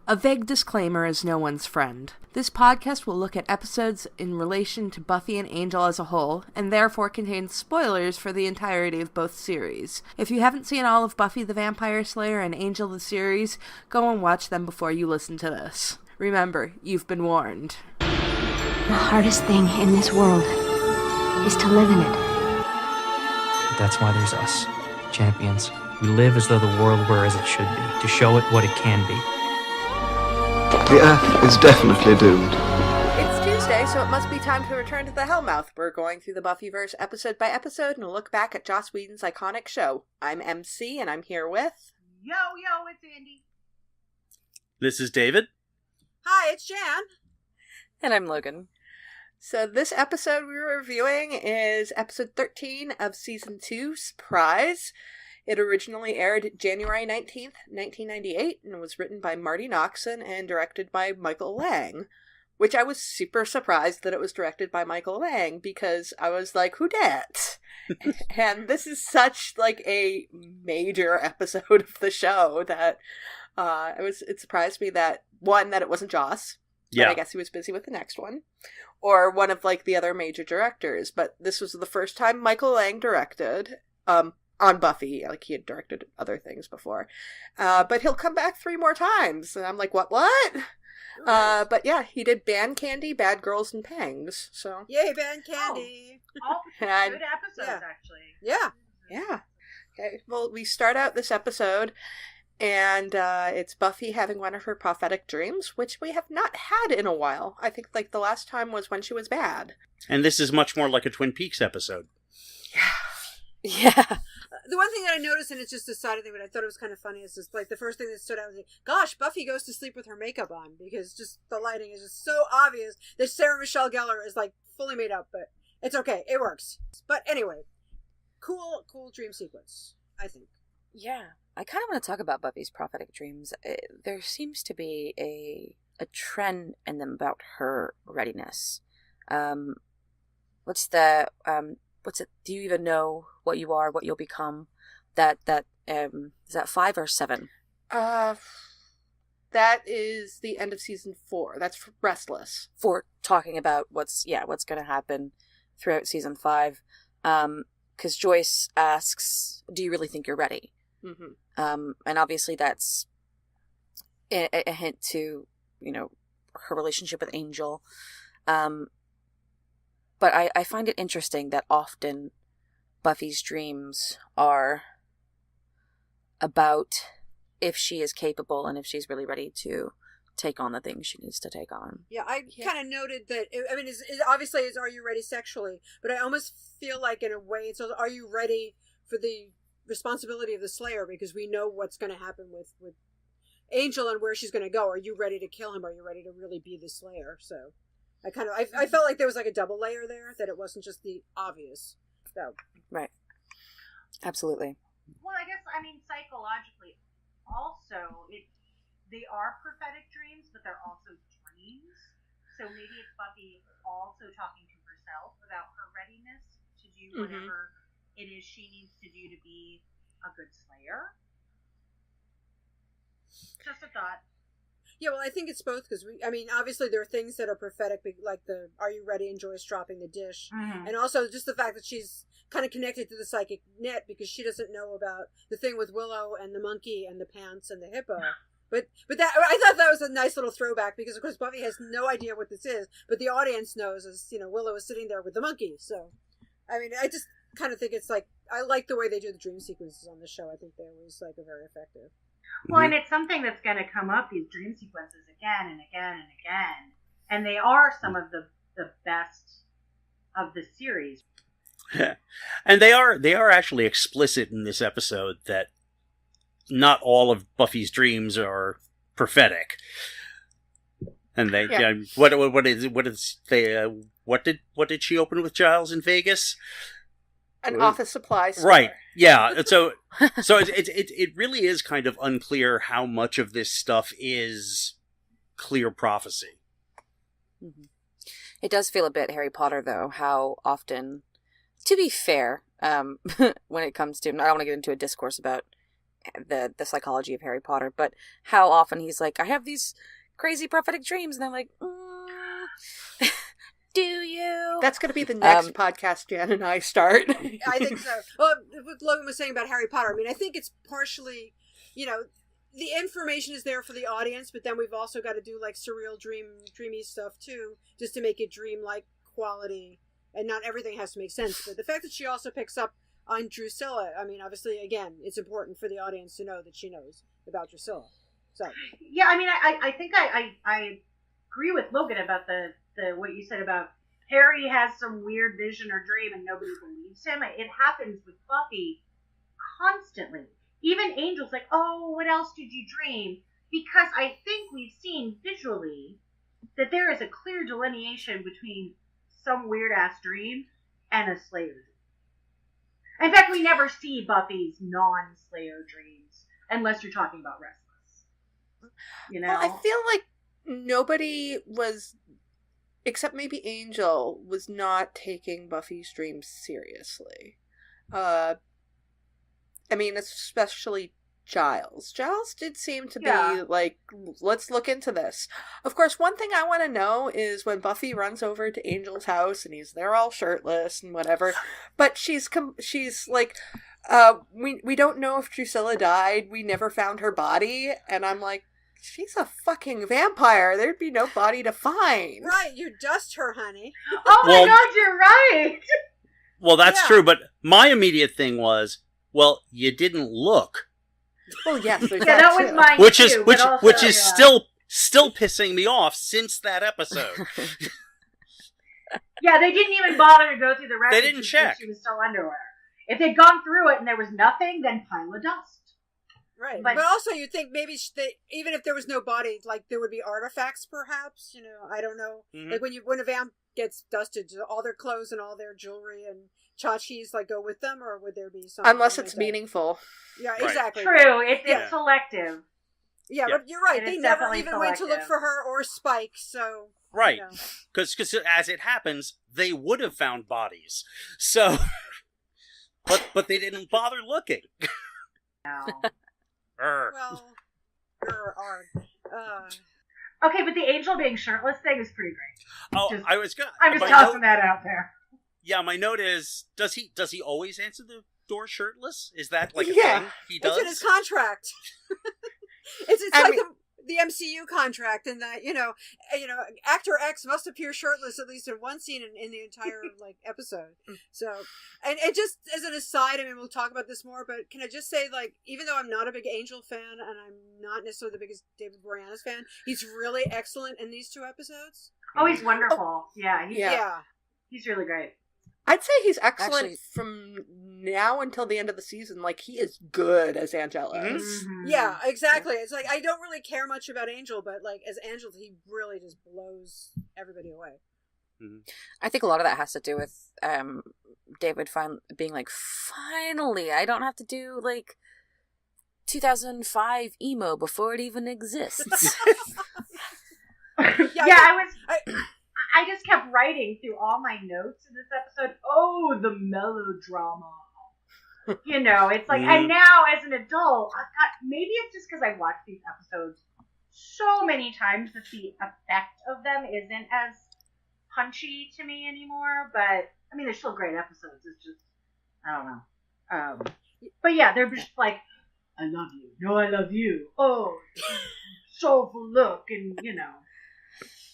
A vague disclaimer is no one's friend. This podcast will look at episodes in relation to Buffy and Angel as a whole, and therefore contains spoilers for the entirety of both series. If you haven't seen all of Buffy the Vampire Slayer and Angel the series, go and watch them before you listen to this. Remember, you've been warned. The hardest thing in this world is to live in it. That's why there's us, champions. We live as though the world were as it should be, to show it what it can be. The Earth is definitely doomed. It's Tuesday, so it must be time to return to the Hellmouth. We're going through the Buffyverse episode by episode and a look back at Joss Whedon's iconic show. I'm Emcee, and I'm here with... Yo, it's Andie. This is David. Hi, it's Jan. And I'm Logan. So this episode we're reviewing is episode 13 of season 2, Surprise. It originally aired January 19th, 1998, and was written by Marty Noxon and directed by Michael Lang, which I was super surprised that it was directed by Michael Lang, because I was like, who dat? And this is such, like, a major episode of the show that it surprised me that, one, that it wasn't Joss, but I guess he was busy with the next one, or one of, like, the other major directors, but this was the first time Michael Lang directed, on Buffy. Like, he had directed other things before. But he'll come back 3 more times. And I'm like, what? But yeah, he did Band Candy, Bad Girls, and Pangs. So Yay, Band Candy! All good episodes, actually. Yeah. Okay, well, we start out this episode, and it's Buffy having one of her prophetic dreams, which we have not had in a while. I think, like, the last time was when she was bad. And this is much more like a Twin Peaks episode. Yeah. The one thing that I noticed, and it's just a side thing, but I thought it was kind of funny, is just, like, the first thing that stood out was, like, gosh, Buffy goes to sleep with her makeup on, because just the lighting is just so obvious that Sarah Michelle Gellar is, like, fully made up, but it's okay. It works. But anyway, cool dream sequence, I think. Yeah. I kind of want to talk about Buffy's prophetic dreams. There seems to be a trend in them about her readiness. What's it? Do you even know what you are, what you'll become? Is that 5 or 7? That is the end of season 4. That's Restless. For talking about what's going to happen throughout season 5. Because Joyce asks, "Do you really think you're ready?" Mm-hmm. And obviously that's a hint to, her relationship with Angel. But I find it interesting that often Buffy's dreams are about if she is capable and if she's really ready to take on the things she needs to take on. Yeah, I kind of noted that, obviously it's are you ready sexually, but I almost feel like in a way it's also, are you ready for the responsibility of the Slayer, because we know what's going to happen with Angel and where she's going to go. Are you ready to kill him? Are you ready to really be the Slayer? So... I felt like there was like a double layer there, that it wasn't just the obvious. So. Right. Absolutely. Well, I guess, psychologically, also, they are prophetic dreams, but they're also dreams. So maybe it's Buffy also talking to herself about her readiness to do whatever it is she needs to do to be a good Slayer. Just a thought. Yeah, well, I think it's both, because obviously there are things that are prophetic, like the "Are you ready?" and Joyce dropping the dish, and also just the fact that she's kind of connected to the psychic net because she doesn't know about the thing with Willow and the monkey and the pants and the hippo. But that, I thought that was a nice little throwback, because of course Buffy has no idea what this is, but the audience knows, as Willow is sitting there with the monkey. So, I just kind of think it's like, I like the way they do the dream sequences on the show. I think they always are very effective. Well, and it's something that's going to come up, these dream sequences, again and again and again. And they are some of the best of the series. And they are actually explicit in this episode that not all of Buffy's dreams are prophetic. And they what did she open with Giles in Vegas? An office supply store. Right. Yeah. So it really is kind of unclear how much of this stuff is clear prophecy. Mm-hmm. It does feel a bit Harry Potter, though, how often, to be fair, when it comes to, I don't want to get into a discourse about the psychology of Harry Potter, but how often he's like, I have these crazy prophetic dreams, and I'm like, do you? That's going to be the next podcast Jan and I start. I think so. Well, what Logan was saying about Harry Potter, I mean, I think it's partially, the information is there for the audience, but then we've also got to do like surreal dreamy stuff too, just to make it dream-like quality, and not everything has to make sense. But the fact that she also picks up on Drusilla, I mean, obviously, again, it's important for the audience to know that she knows about Drusilla. So yeah, I mean, I think I agree with Logan about the what you said about Harry has some weird vision or dream and nobody believes him. It happens with Buffy constantly. Even Angel's like, oh, what else did you dream? Because I think we've seen visually that there is a clear delineation between some weird-ass dream and a Slayer dream. In fact, we never see Buffy's non-Slayer dreams, unless you're talking about Restless. Well, I feel like nobody was, except maybe Angel, was not taking Buffy's dreams seriously. I mean, especially Giles. Giles did seem to be like, let's look into this. Of course, one thing I want to know is when Buffy runs over to Angel's house and he's there all shirtless and whatever, but she's like, we don't know if Drusilla died. We never found her body. And I'm like, she's a fucking vampire. There'd be no body to find. right, you dust her, honey. Oh my god, you're right! Well, that's true, but my immediate thing was, well, you didn't look. Well, yes, there's that was mine which too, is which is still pissing me off since that episode. Yeah, they didn't even bother to go through the records. They didn't check. She was still underwear. If they'd gone through it and there was nothing, then pile of dust. Right, but also you'd think maybe even if there was no body, like there would be artifacts, perhaps. I don't know. Mm-hmm. Like when a vamp gets dusted, do all their clothes and all their jewelry and tchotchkes like go with them, or would there be something? Unless it's meaningful. Yeah, exactly. True, it's selective. Yeah, but you're right. They never even went to look for her or Spike. So right, because as it happens, they would have found bodies. So, but they didn't bother looking. No. Well, okay, but the Angel being shirtless thing is pretty great. Oh, I'm just tossing that out there. Yeah, my note is: does he always answer the door shirtless? Is that like a thing he does? It's in his contract. it's like the MCU contract, and that actor X must appear shirtless at least in one scene in the entire episode. So, and just as an aside, I mean, we'll talk about this more, but can I just say, even though I'm not a big Angel fan and I'm not necessarily the biggest David Boreanaz fan, he's really excellent in these two episodes. Oh, he's wonderful. Yeah, he's really great. I'd say he's excellent from now until the end of the season. He is good as Angelus. Mm-hmm. Yeah, exactly. It's like, I don't really care much about Angel, but as Angel, he really just blows everybody away. Mm-hmm. I think a lot of that has to do with David being like, finally, I don't have to do 2005 emo before it even exists. I just kept writing through all my notes in this episode. Oh, the melodrama. It's like, and now as an adult, maybe it's just because I've watched these episodes so many times that the effect of them isn't as punchy to me anymore. But, I mean, they're still great episodes. It's just, I don't know. But yeah, they're just like, I love you. No, I love you. Oh, soulful look, and,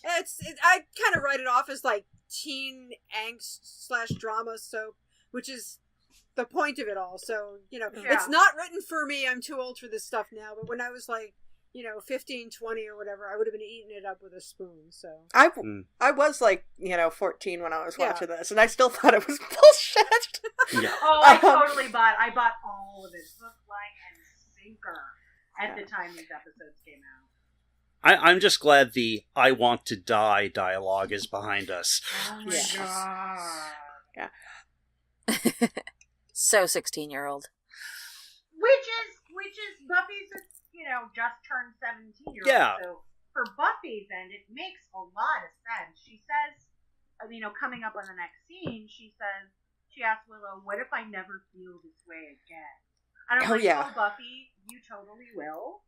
I kind of write it off as teen angst / drama soap, which is the point of it all. So, it's not written for me. I'm too old for this stuff now. But when I was 15, 20 or whatever, I would have been eating it up with a spoon. So I was 14 when I was watching this, and I still thought it was bullshit. Yeah. Oh, I bought all of it, hook, line, and sinker at the time these episodes came out. I'm just glad the "I want to die" dialogue is behind us. Oh my god! Yeah. So 16-year-old. Which is Buffy's, just turned 17-year-old. Yeah. So for Buffy's end, it makes a lot of sense. She says, coming up on the next scene, she asks Willow, "What if I never feel this way again?" And I'm Oh, like, yeah. oh, Buffy, you totally will.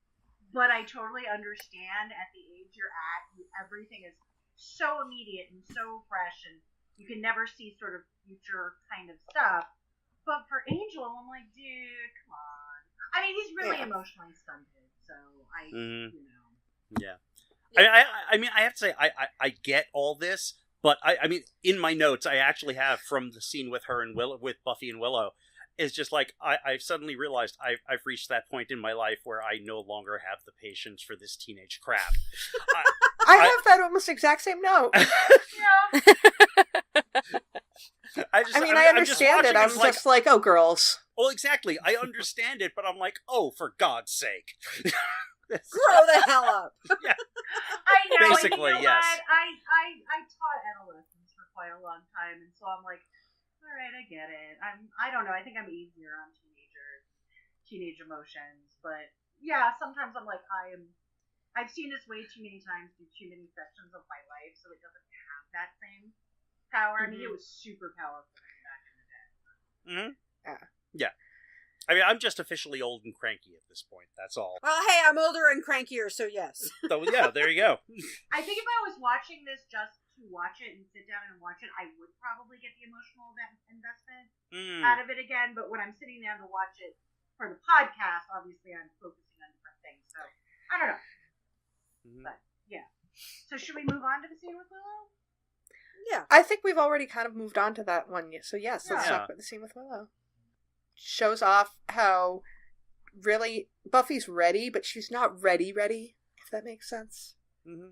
But I totally understand at the age you're at, everything is so immediate and so fresh, and you can never see sort of future kind of stuff. But for Angel, I'm like, dude, come on. I mean, he's really emotionally stunted, so you know. Yeah. I mean, I have to say, I get all this, but I mean, in my notes, I actually have from the scene with her and with Buffy and Willow, is just like, I've suddenly realized I've reached that point in my life where I no longer have the patience for this teenage crap. I have that almost exact same note. Yeah. I understand it. I'm just like, oh, girls. Well, exactly. I understand it, but I'm like, oh, for God's sake. Grow the hell up. Yeah. I know. Basically, and you know yes. what? I taught adolescents for quite a long time, and so I'm like, all right, I get it. I don't know. I think I'm easier on teenage emotions, but yeah, sometimes I'm like, I've seen this way too many times through too many sections of my life, so it doesn't have that same power. I mean, it was super powerful back in the day. Yeah. I mean, I'm just officially old and cranky at this point. That's all. Well, hey, I'm older and crankier, so yes. So yeah, there you go. I think if I was watching this just to watch it and sit down and watch it, I would probably get the emotional investment out of it again. But when I'm sitting down to watch it for the podcast, obviously I'm focusing on different things. So I don't know. But yeah. So should we move on to the scene with Willow? Yeah. I think we've already kind of moved on to that one. So yes, let's talk about the scene with Willow. Shows off how really Buffy's ready, but she's not ready, if that makes sense.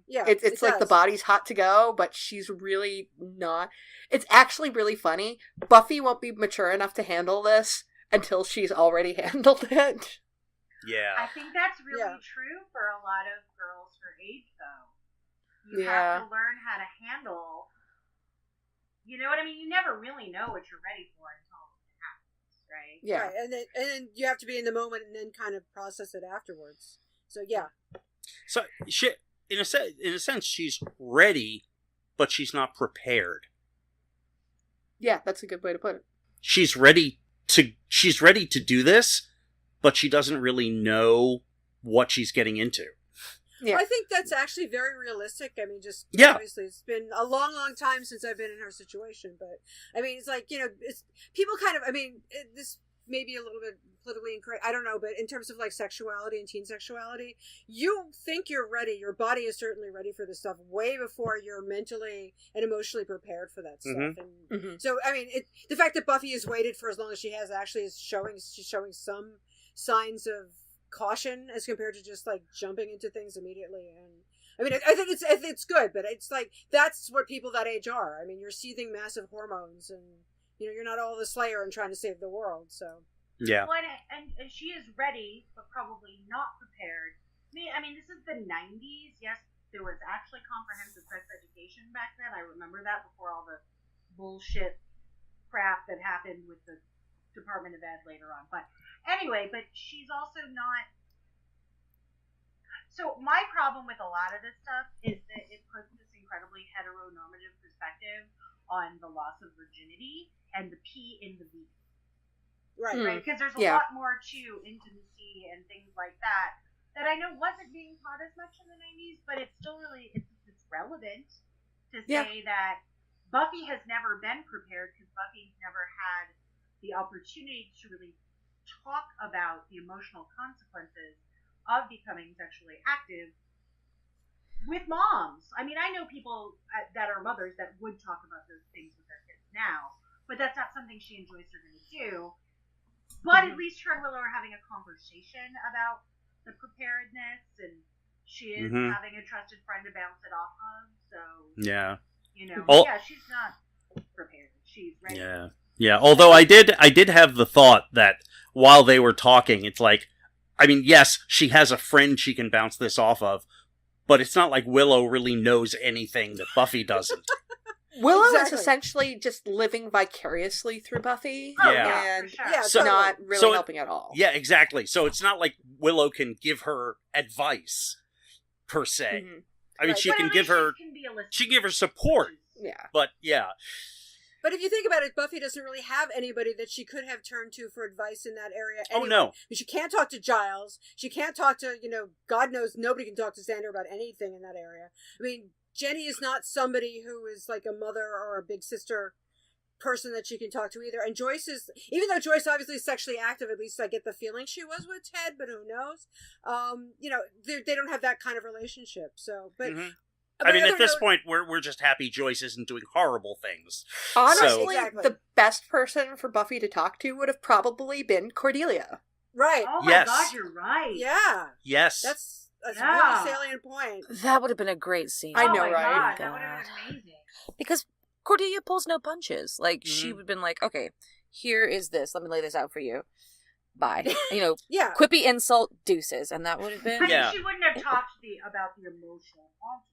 Yeah, it's like the body's hot to go, but she's really not. It's actually really funny. Buffy won't be mature enough to handle this until she's already handled it. Yeah. I think that's really true for a lot of girls her age, though. You have to learn how to handle. You know what I mean? You never really know what you're ready for until it happens, right? Yeah, right. And then you have to be in the moment and then kind of process it afterwards. So yeah. So in a sense, she's ready, but she's not prepared. Yeah, that's a good way to put it. She's ready to do this, but she doesn't really know what she's getting into. Yeah. I think that's actually very realistic. I mean, obviously it's been a long time since I've been in her situation, but I mean, it's like, it's people kind of, I mean, this may be a little bit politically incorrect, I don't know, but in terms of like sexuality and teen sexuality, you think you're ready. Your body is certainly ready for this stuff way before you're mentally and emotionally prepared for that stuff. And so, I mean, the fact that Buffy has waited for as long as she has actually she's showing some signs of caution as compared to just like jumping into things immediately. And I mean, I think it's good, but it's like that's what people that age are. I mean, you're seething massive hormones, and you're not all the Slayer and trying to save the world. So yeah, well, and she is ready, but probably not prepared. I mean, this is the 90s. Yes, there was actually comprehensive sex education back then. I remember that before all the bullshit crap that happened with the Department of Ed later on. But anyway, but she's also not. So my problem with a lot of this stuff is that it puts this incredibly heteronormative perspective on the loss of virginity and the P in the V. Right? Because there's a lot more to intimacy and things like that I know wasn't being taught as much in the 90s, but it's still really, it's relevant to say that Buffy has never been prepared because Buffy's never had the opportunity to really talk about the emotional consequences of becoming sexually active with moms. I mean, I know people that are mothers that would talk about those things with their kids now, but that's not something she enjoys her going to do. But at least her and Willow are having a conversation about the preparedness, and she is having a trusted friend to bounce it off of. So she's not prepared. She's ready. Yeah. Although I did have the thought that while they were talking, it's like, I mean, yes, she has a friend she can bounce this off of, but it's not like Willow really knows anything that Buffy doesn't. Willow is essentially just living vicariously through Buffy, and not really helping at all. Yeah, exactly. So it's not like Willow can give her advice, per se. I mean, she can give her support. Yeah. But, yeah. But if you think about it, Buffy doesn't really have anybody that she could have turned to for advice in that area anyway. Oh, no. She can't talk to Giles. She can't talk to, God knows nobody can talk to Xander about anything in that area. I mean, Jenny is not somebody who is like a mother or a big sister person that she can talk to either. And Joyce is, even though Joyce obviously is sexually active, at least I get the feeling she was with Ted, but who knows? They don't have that kind of relationship. So, but... Mm-hmm. But I mean, at this point, we're just happy Joyce isn't doing horrible things. Honestly, Exactly. the best person for Buffy to talk to would have probably been Cordelia. Right. Oh my Yes. God, you're right. Yeah. Yes. That's a Yeah. really salient point. That would have been a great scene. I Oh know, my right? God, that would have been amazing. Because Cordelia pulls no punches. Like, she Mhm. would have been like, okay, here is this. Let me lay this out for you. Bye. Yeah. Quippy insult, deuces. And that would have I been... mean, Yeah. she wouldn't have talked about the emotional consequences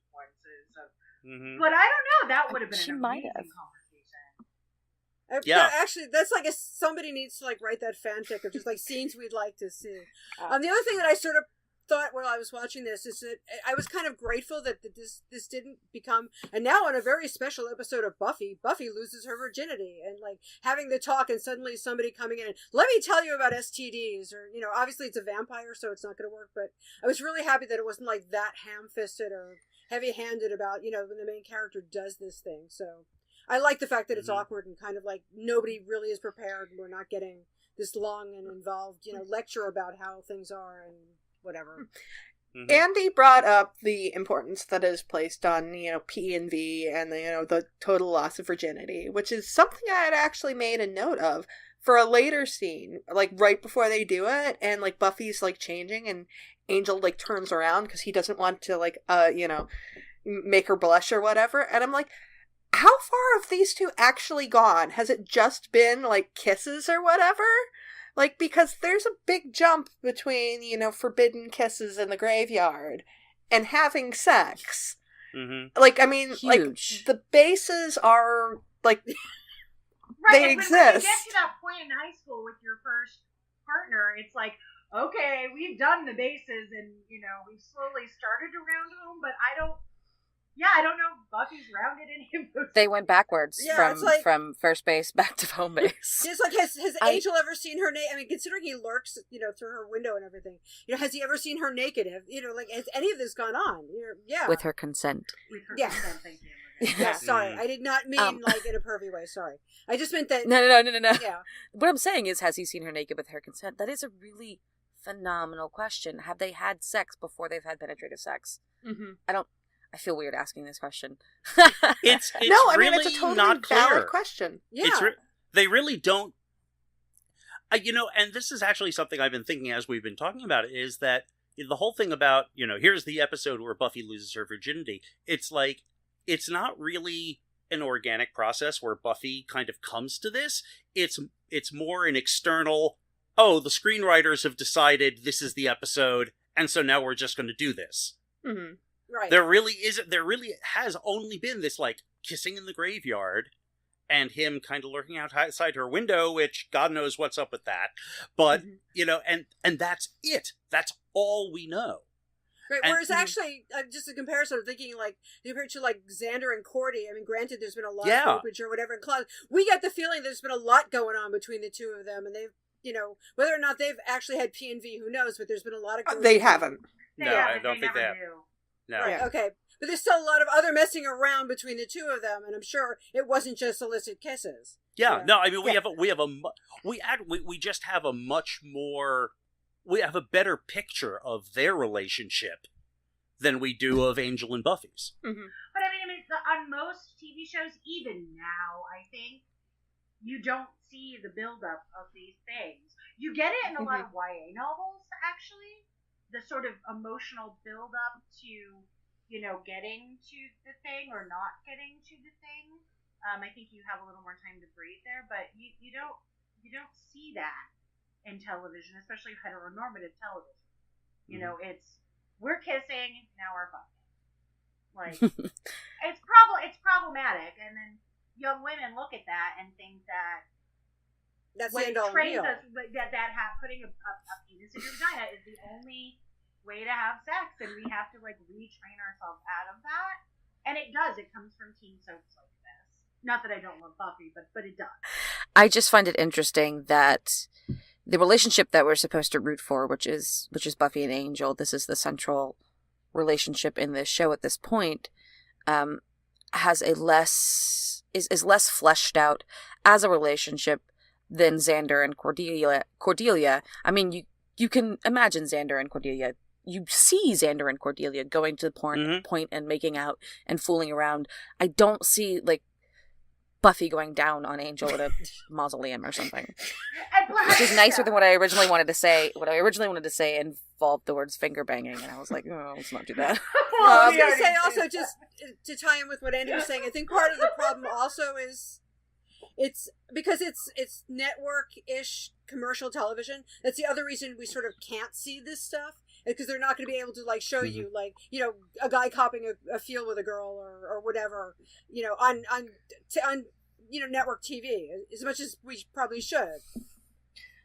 of. Mhm. But I don't know. That would have been She an might amazing have. conversation. Yeah. Actually, that's like somebody needs to like write that fanfic of just like scenes we'd like to see. The other thing that I sort of thought while I was watching this is that I was kind of grateful that this didn't become, and now on a very special episode of Buffy loses her virginity and like having the talk and suddenly somebody coming in and let me tell you about STDs or obviously it's a vampire so it's not going to work, but I was really happy that it wasn't like that ham-fisted or heavy-handed about when the main character does this thing. So I like the fact that it's awkward and kind of like nobody really is prepared and we're not getting this long and involved lecture about how things are and whatever. Mhm. Andie brought up the importance that is placed on, P and V and the total loss of virginity, which is something I had actually made a note of for a later scene, like right before they do it, and like Buffy's like changing and Angel like turns around because he doesn't want to like make her blush or whatever, and I'm like, how far have these two actually gone? Has it just been like kisses or whatever? Like, because there's a big jump between, forbidden kisses in the graveyard and having sex. Mhm. Like, I mean, Huge. like, the bases are, like, Right, they and when you exist. get to that point in high school with your first partner, it's like, okay, we've done the bases and, we've slowly started to round home, but I don't know if Buffy's rounded any of those. They went backwards Yeah, it's like- from first base back to home base. It's like, has Angel ever seen her naked? I mean, considering he lurks, through her window and everything, has he ever seen her naked? Has any of this gone on? Yeah. With her consent. With her Yeah. consent, thank you. Yeah, sorry. Mm. I did not mean like in a pervy way, sorry. I just meant that... No. Yeah. What I'm saying is, has he seen her naked with her consent? That is a really phenomenal question. Have they had sex before they've had penetrative sex? Mm-hmm. I feel weird asking this question. It's No, I mean, really it's a totally not clear. valid question. Yeah. They really don't. And this is actually something I've been thinking as we've been talking about it, is that the whole thing about, here's the episode where Buffy loses her virginity. It's like, it's not really an organic process where Buffy kind of comes to this. It's more an external, the screenwriters have decided this is the episode, and so now we're just going to do this. Mm-hmm. Right. There really has only been this, like, kissing in the graveyard and him kind of lurking outside her window, which God knows what's up with that. But, and that's it. That's all we know. Right, And- whereas actually, just a comparison of thinking like, compared to like Xander and Cordy, I mean, granted there's been a lot Yeah. of gropage or whatever in Claude, we get the feeling there's been a lot going on between the two of them, and they've, whether or not they've actually had P&V, who knows, but there's been a lot of... They haven't. They No, haven't, I don't they think they never have. do. No. Right, Yeah. okay. But there's still a lot of other messing around between the two of them, and I'm sure it wasn't just illicit kisses. Yeah, Yeah. no, I mean, we just have a much more, we have a better picture of their relationship than we do of Angel and Buffy's. Mm-hmm. But I mean, on most TV shows, even now, I think, you don't see the buildup of these things. You get it in a lot of YA novels, actually. The sort of emotional buildup to, getting to the thing or not getting to the thing. I think you have a little more time to breathe there, but you don't see that in television, especially heteronormative television. It's, we're kissing, now we're fucking. Like, it's problematic, and then young women look at that and think that That's what the it end all and trains be all. us that putting a penis in your vagina is the only way to have sex, and we have to like retrain ourselves out of that. And it does. It comes from teen soaps like this. Not that I don't love Buffy, but it does. I just find it interesting that the relationship that we're supposed to root for, which is Buffy and Angel, this is the central relationship in this show at this point, has a less fleshed out as a relationship than Xander and Cordelia. I mean, you can imagine Xander and Cordelia. You see Xander and Cordelia going to the point and making out and fooling around. I don't see, like, Buffy going down on Angel at a mausoleum or something. Which is nicer than what I originally wanted to say. What I originally wanted to say involved the words finger banging, and I was like, oh, let's not do that. I was going to say also, just to tie in with what Andie was saying, I think part of the problem also is it's because it's network-ish commercial television. That's the other reason we sort of can't see this stuff, because they're not going to be able to, like, show you, like, you know, a guy copping a feel with a girl or whatever, you know, on you know, network TV as much as we probably should,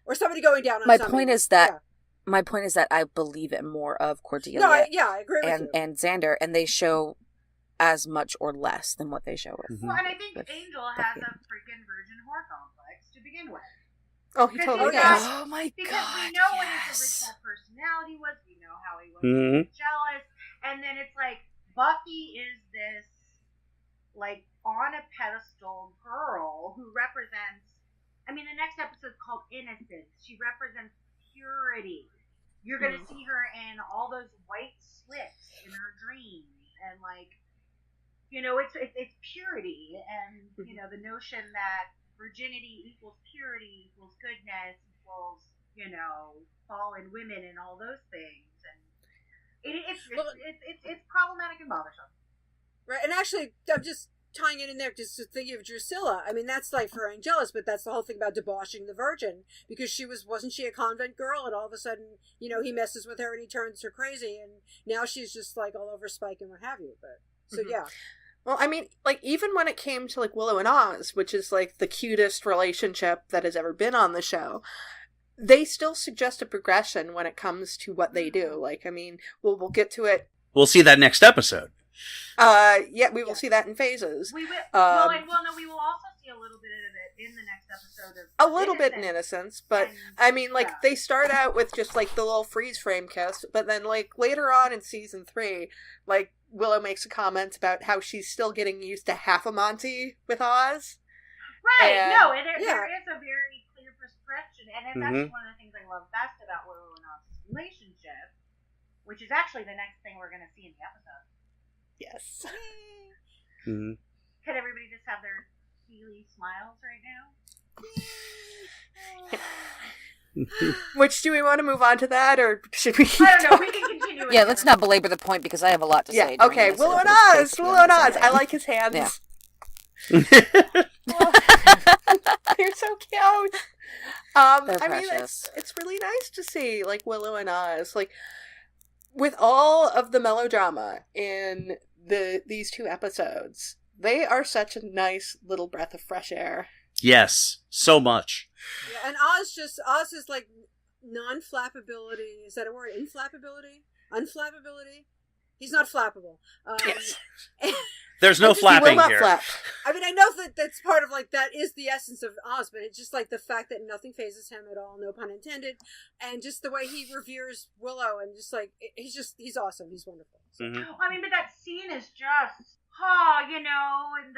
or somebody going down on my something. point is that I believe it more of Cordelia. No, I agree with you. And Xander, and they show as much or less than what they show with. Well, and I think Angel has a freaking virgin whore complex to begin with. Oh, he totally Because does. Oh my Because god! we know yes. what his original personality was. We know how he was jealous, and then it's like Buffy is this, like, on a pedestal girl who represents. I mean, the next episode's called Innocence. She represents purity. You're gonna see her in all those white slits in her dreams, and, like, you know, it's purity, and you know, the notion that virginity equals purity equals goodness equals, you know, fallen women and all those things, and it's problematic and bothersome. Right, and actually, I'm just tying it in there, just thinking of Drusilla. I mean, that's like for Angelus, but that's the whole thing about debauching the virgin, because wasn't she a convent girl, and all of a sudden, you know, he messes with her and he turns her crazy, and now she's just like all over Spike and what have you. But so yeah. Well, I mean, like, even when it came to, like, Willow and Oz, which is, like, the cutest relationship that has ever been on the show, they still suggest a progression when it comes to what they do. Like, I mean, we'll get to it. We'll see that next episode. Yeah, we will see that in phases. We will. No, we will also see a little bit of it in the next episode of a little bit in Innocence, but I mean, like, they start out with just, like, the little freeze frame kiss, but then, like, later on in season 3, like, Willow makes a comment about how she's still getting used to half a Monty with Oz. Right, and there is a very clear progression, and it's actually one of the things I love best about Willow and Oz's relationship, which is actually the next thing we're going to see in the episode. Yes. Mm-hmm. Could everybody just have their Healy smiles right now? Which, do we want to move on to that, or should we keep I don't know, we can continue. Yeah, let's not belabor the point, because I have a lot to say. Yeah, okay, Willow and Oz! Willow and Oz! I like his hands. Yeah. They're so cute. They're I mean, precious. it's really nice to see, like, Willow and Oz, like, with all of the melodrama in these 2 episodes, they are such a nice little breath of fresh air. Yes, so much. Yeah, and Oz is like non-flappability. Is that a word? Inflappability? Unflappability? He's not flappable. Yes. There's no He will flapping not here. flap. I mean, I know that's part of, like, that is the essence of Oz, but it's just like the fact that nothing phases him at all, no pun intended, and just the way he reveres Willow, and just like he's awesome. He's wonderful. So. I mean, but that scene is just, you know, and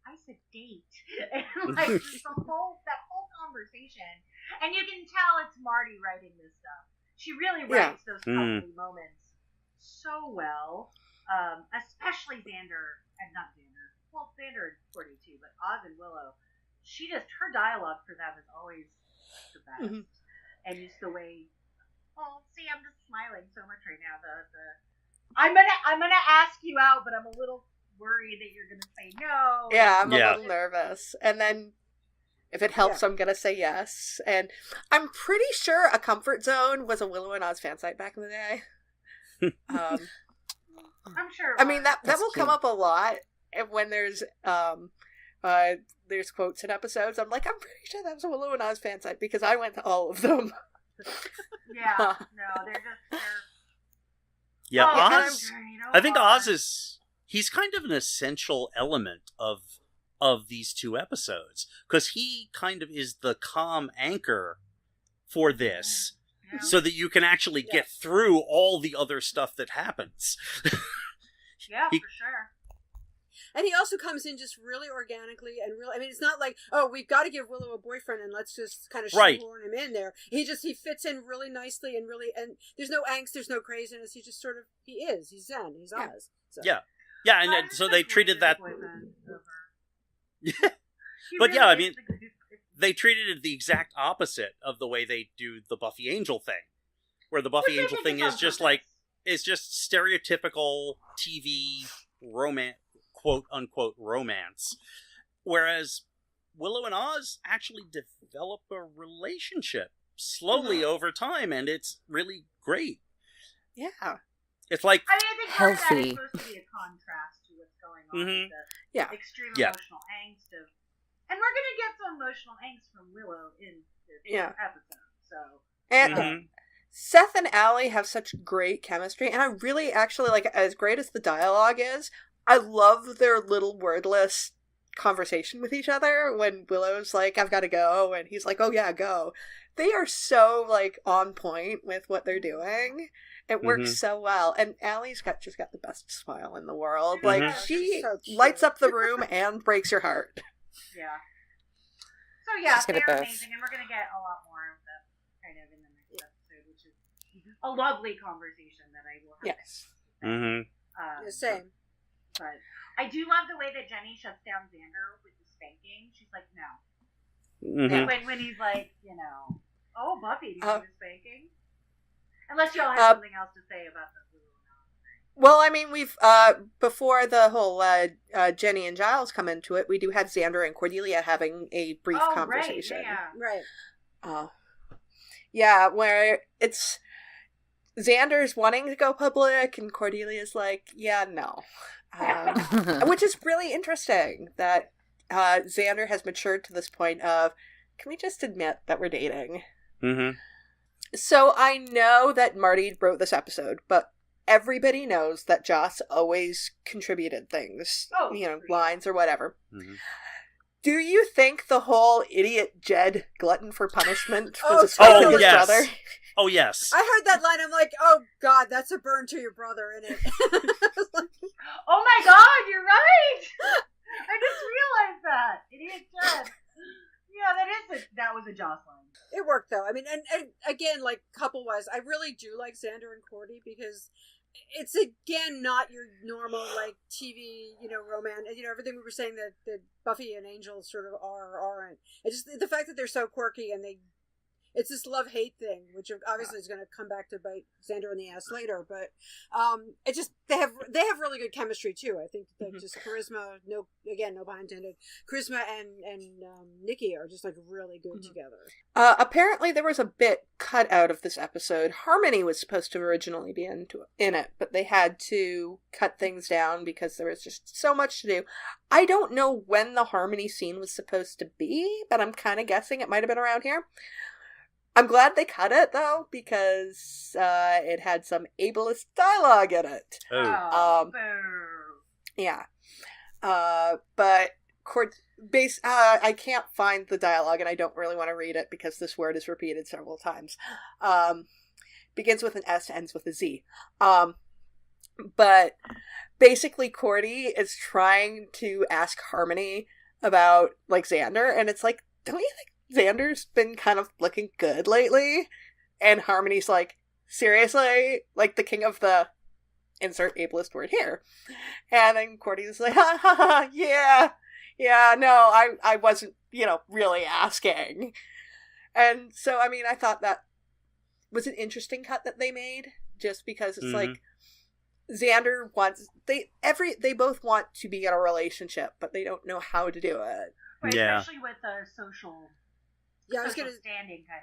I said date, and like just that whole conversation, and you can tell it's Marty writing this stuff. She really writes those cuddly moments so well, especially Xander, and not Xander. Well, Xander and Cordy too, but Oz and Willow. Her dialogue for them is always the best, and just the way. Oh, see, I'm just smiling so much right now. I'm gonna ask you out, but I'm a little worried that you're gonna say no. Yeah, I'm a little nervous. And then, if it helps, I'm gonna say yes. And I'm pretty sure A Comfort Zone was a Willow and Oz fan site back in the day. I'm sure. I mean, that will cute. come up a lot when there's quotes in episodes. I'm like, I'm pretty sure that was a Willow and Oz fan site because I went to all of them. Yeah, no, they're just. Yeah, Oh, Oz. I think Oz is. He's kind of an essential element of of these two episodes, because he kind of is the calm anchor for this, so that you can actually get through all the other stuff that happens. Yeah, for sure. And he also comes in just really organically and really, I mean, it's not like, oh, we've got to give Willow a boyfriend and let's just kind of shoehorn him in there. He fits in really nicely and there's no angst, there's no craziness. He just sort of, he's Zen, he's Oz. So. Yeah, and so they treated that. But yeah, I mean, they treated it the exact opposite of the way they do the Buffy Angel thing, where the Buffy Angel thing is just like, it's just stereotypical TV romance, quote unquote romance, whereas Willow and Oz actually develop a relationship slowly over time, and it's really great. Yeah, it's like, I think part of that is supposed to be a contrast to what's going on with the extreme emotional angst of, and we're gonna get some emotional angst from Willow in this episode. So and Seth and Allie have such great chemistry, and I really actually like, as great as the dialogue is, I love their little wordless conversation with each other when Willow's like, I've got to go, and he's like, oh yeah, go. They are so, like, on point with what they're doing. It works so well. And Allie's just got the best smile in the world. Like, she lights up the room and breaks your heart. Yeah. So yeah, they're amazing, and we're going to get a lot more of them kind of in the next episode, which is a lovely conversation that I will have. Yes. The same. But I do love the way that Jenny shuts down Xander with the spanking. She's like, no. When he's like, oh, Buffy, do you need a spanking? Unless y'all have something else to say about the blue. Well, I mean, we've, before the whole Jenny and Giles come into it, we do have Xander and Cordelia having a brief conversation. Right. Yeah, where it's Xander's wanting to go public, and Cordelia's like, yeah, no. Which is really interesting that Xander has matured to this point of, can we just admit that we're dating? So I know that Marty wrote this episode, but everybody knows that Joss always contributed things, lines or whatever. Do you think the whole idiot Jed glutton for punishment was a spite to his brother? Oh, yes. I heard that line. I'm like, oh, God, that's a burn to your brother, isn't it? Oh, my God, you're right. I just realized that. Idiot Jed. Yeah, that was a Joss line. It worked, though. I mean, and again, like, couple-wise, I really do like Xander and Cordy because it's, again, not your normal, like, TV, romance. Everything we were saying that Buffy and Angel sort of are or aren't. It's just the fact that they're so quirky and it's this love-hate thing, which obviously is going to come back to bite Xander in the ass later. But it just they have really good chemistry too. I think that just charisma, no pun intended. Charisma and Nikki are just like really good together. Apparently, there was a bit cut out of this episode. Harmony was supposed to originally be in it, but they had to cut things down because there was just so much to do. I don't know when the Harmony scene was supposed to be, but I'm kind of guessing it might have been around here. I'm glad they cut it, though, because it had some ableist dialogue in it. Yeah. But I can't find the dialogue, and I don't really want to read it because this word is repeated several times. Begins with an S, ends with a Z. But basically, Cordy is trying to ask Harmony about, like, Xander, and it's like, don't you think Xander's been kind of looking good lately? And Harmony's like, seriously? Like the king of the insert ableist word here. And then Cordy's like, ha ha ha, yeah, no, I wasn't, really asking. And so, I mean, I thought that was an interesting cut that they made, just because it's like, Xander wants, they both want to be in a relationship, but they don't know how to do it. Right, especially with the social... Yeah, I was gonna standing kind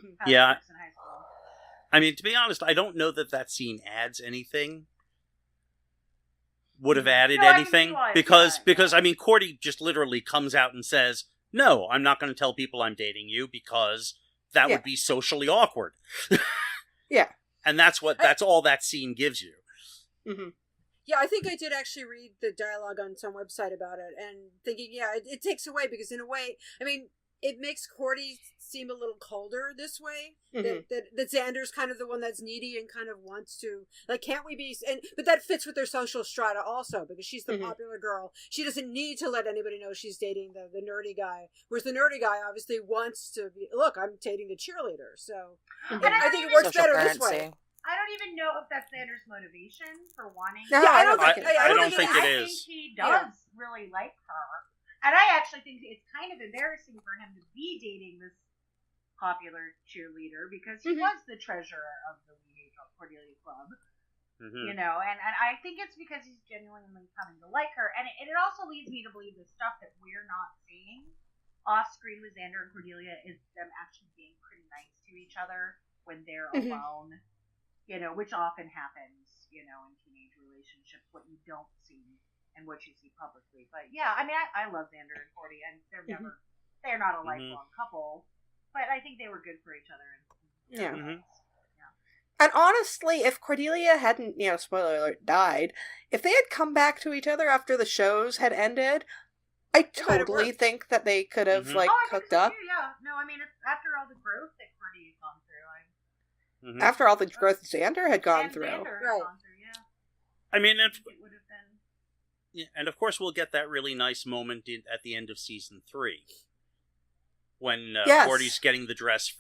of thing. Yeah. In high school. I mean, to be honest, I don't know that scene adds anything. Would have added anything because I mean, Cordy just literally comes out and says, "No, I'm not going to tell people I'm dating you because that would be socially awkward." Yeah, and that's all that scene gives you. Yeah, I think I did actually read the dialogue on some website about it, and thinking, yeah, it takes away, because in a way, I mean, it makes Cordy seem a little colder this way. Mhm. That Xander's kind of the one that's needy and kind of wants to, like, can't we be? But that fits with their social strata also, because she's the popular girl. She doesn't need to let anybody know she's dating the nerdy guy, whereas the nerdy guy obviously wants to be. Look, I'm dating the cheerleader, so I think it works Social better this currency. way. I don't even know if that's Xander's motivation for wanting. No, Yeah, I don't think I don't think it I is. think he does really like her, and I actually think it's kind of embarrassing for him to be dating this popular cheerleader, because he was the treasurer of the We Hate Cordelia Club. You know, and I think it's because he's genuinely coming to like her, and it also leads me to believe the stuff that we're not seeing off screen with Xander and Cordelia is them actually being pretty nice to each other when they're alone. You know, which often happens, you know, in teenage relationships, what you don't see and what you see publicly. But yeah, I mean, I love Xander and Cordy, and they're not a lifelong couple, but I think they were good for each other. And, And honestly, if Cordelia hadn't, spoiler alert, died, if they had come back to each other after the shows had ended, I totally think that they could have, hooked up. Yeah, no, I mean, it's after all the growth that Cordy had gone through, After all the growth Xander had gone through. I mean, it would have been. Yeah, and of course we'll get that really nice moment at the end of season 3, when Cordy's getting the dress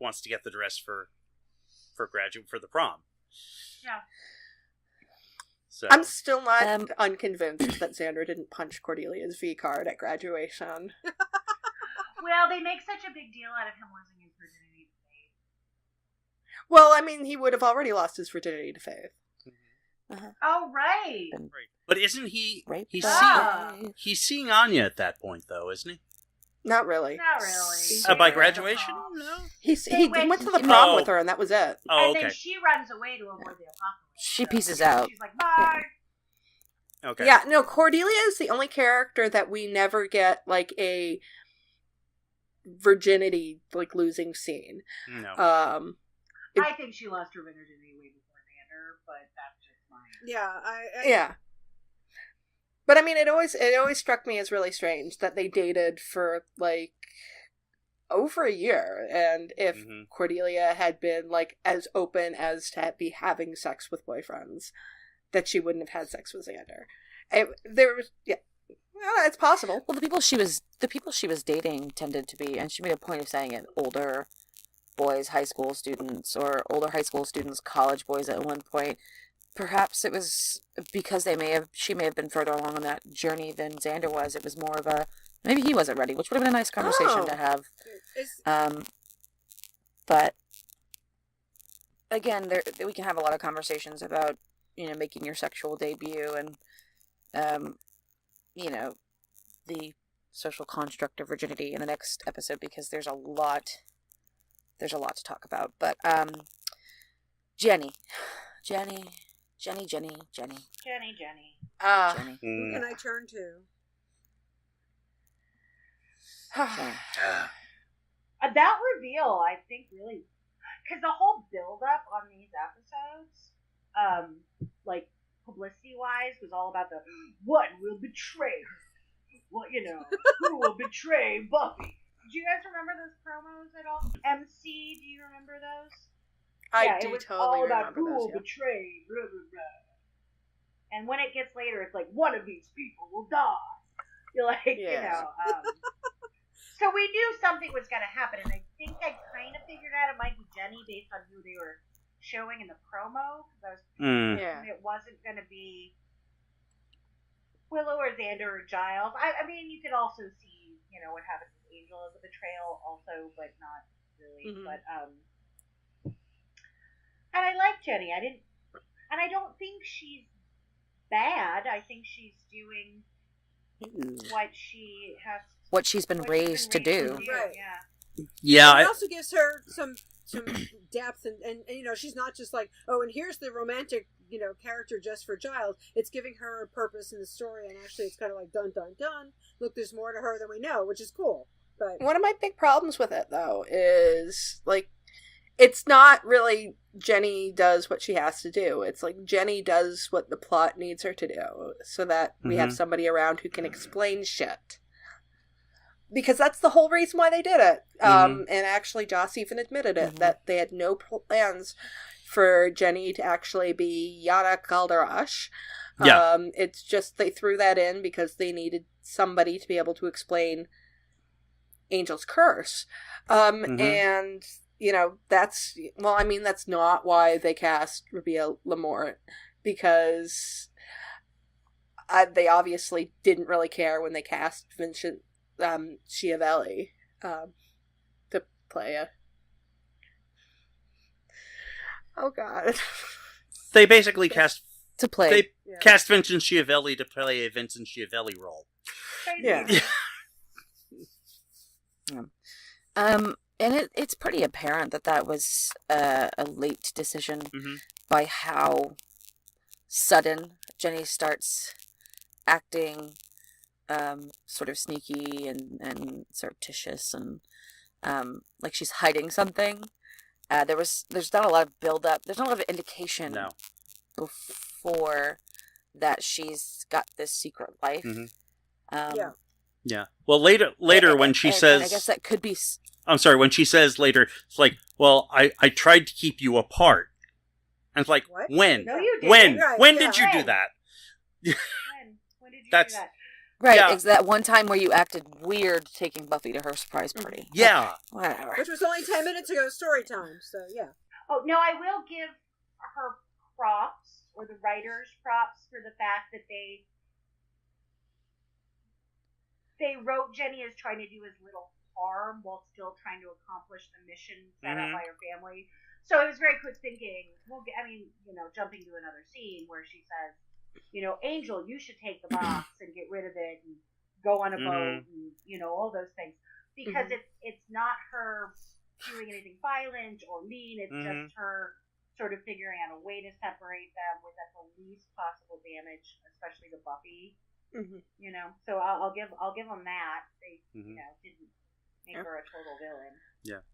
wants to get the dress for the prom. Yeah. So I'm still not unconvinced that Xander didn't punch Cordelia's V card at graduation. Well, they make such a big deal out of him losing his virginity. Well, I mean, he would have already lost his virginity to Faith. Oh, right. But isn't he? He's seeing Anya at that point, though, isn't he? Not really. Not really. By graduation? No. He went to the prom with her, and that was it. Oh, okay. And then she runs away to avoid the apocalypse. She pieces out. She's like, bye. Okay. Yeah, no, Cordelia is the only character that we never get, like, a virginity, like, losing scene. No. I think she lost her virginity way before Xander, but that's just mine. Yeah, yeah. But I mean, it always struck me as really strange that they dated for like over a year, and if Cordelia had been like as open as to be having sex with boyfriends, that she wouldn't have had sex with Xander. Well, it's possible. Well, the people she was dating tended to be, and she made a point of saying it, older boys, high school students, or older high school students, college boys at one point. Perhaps it was because she may have been further along on that journey than Xander was. It was more of maybe he wasn't ready, which would have been a nice conversation to have. But again, we can have a lot of conversations about, making your sexual debut and, the social construct of virginity in the next episode, because there's a lot to talk about. But Jenny. Jenny. Jenny. Who can I turn to? That reveal, I think, really, because the whole build-up on these episodes, like, publicity-wise, was all about the, what will betray her? What, who will betray Buffy? Do you guys remember those promos at all? Emcee, do you remember those? I do totally remember who those. Will betray, blah, blah, blah. And when it gets later, it's like, one of these people will die. You're like, So we knew something was going to happen, and I think I kind of figured out it might be Jenny based on who they were showing in the promo. Because it wasn't going to be Willow or Xander or Giles. I mean, you could also see, what happens with Angel as a betrayal also, but not really. But, and I like Jenny. And I don't think she's bad. I think she's doing what she's been raised to do. Right. Yeah. It also gives her some depth, and she's not just like, oh, and here's the romantic, character just for Giles. It's giving her a purpose in the story, and actually it's kind of like, dun, dun, dun. Look, there's more to her than we know, which is cool. But one of my big problems with it, though, is, like, it's not really Jenny does what she has to do. It's like Jenny does what the plot needs her to do so that we have somebody around who can explain shit. Because that's the whole reason why they did it. And actually Joss even admitted it, that they had no plans for Jenny to actually be Yara Kaldarash. Yeah. It's just they threw that in because they needed somebody to be able to explain Angel's curse. And, you know, that's not why they cast Rabia Lamort, because they obviously didn't really care when they cast Vincent Schiavelli to play a... Oh, God. They basically cast play Vincent Schiavelli to play a Vincent Schiavelli role. Yeah. And it's pretty apparent that was a late decision by how sudden Jenny starts acting sort of sneaky and surreptitious and like she's hiding something. There's not a lot of build-up. There's not a lot of indication before that she's got this secret life. Yeah. Well, later when she says... I guess that could be... I'm sorry, when she says later, it's like, well, I tried to keep you apart. And it's like, what? when? No, you didn't. When? Right, When yeah. did you do that? When did you That's- do that? Right, Yeah. it's that one time where you acted weird taking Buffy to her surprise party. Yeah. Whatever. Which was only 10 minutes ago story time, so yeah. Oh, no, I will give her props, or the writers props, for the fact that they wrote Jenny as trying to do as little harm while still trying to accomplish the mission set up by her family. So it was very quick thinking. Jumping to another scene where she says, Angel, you should take the box and get rid of it and go on a boat and, all those things. Because it's not her doing anything violent or mean. It's just her sort of figuring out a way to separate them without the least possible damage, especially to Buffy. So I'll give them that. They didn't make her a total villain. Yeah.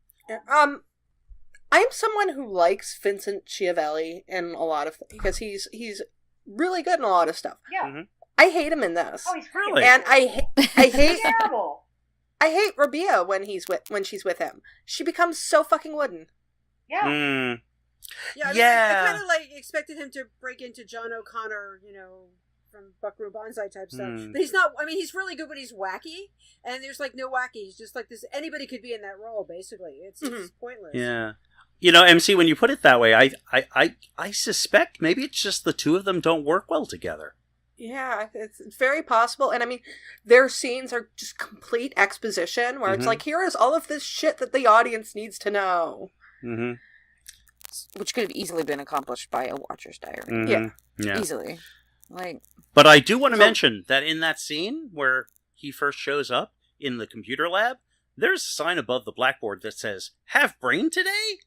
I'm someone who likes Vincent Schiavelli in a lot of because he's really good in a lot of stuff. Yeah. I hate him in this. Oh, he's Really? And I hate terrible. I hate Rabia when she's with him. She becomes so fucking wooden. Yeah. Yeah, I kind of expected him to break into John O'Connor, from Buckaroo Banzai type stuff. But he's not. I mean, he's really good when he's wacky, and there's no wacky. He's just like this. Anybody could be in that role, basically. It's just pointless. Yeah. Emcee, when you put it that way, I suspect maybe it's just the two of them don't work well together. Yeah, it's very possible. And I mean, their scenes are just complete exposition where it's like, here is all of this shit that the audience needs to know. Which could have easily been accomplished by a Watcher's Diary. Yeah. Easily. But I do want to mention that in that scene where he first shows up in the computer lab, there's a sign above the blackboard that says, "Have brain today?"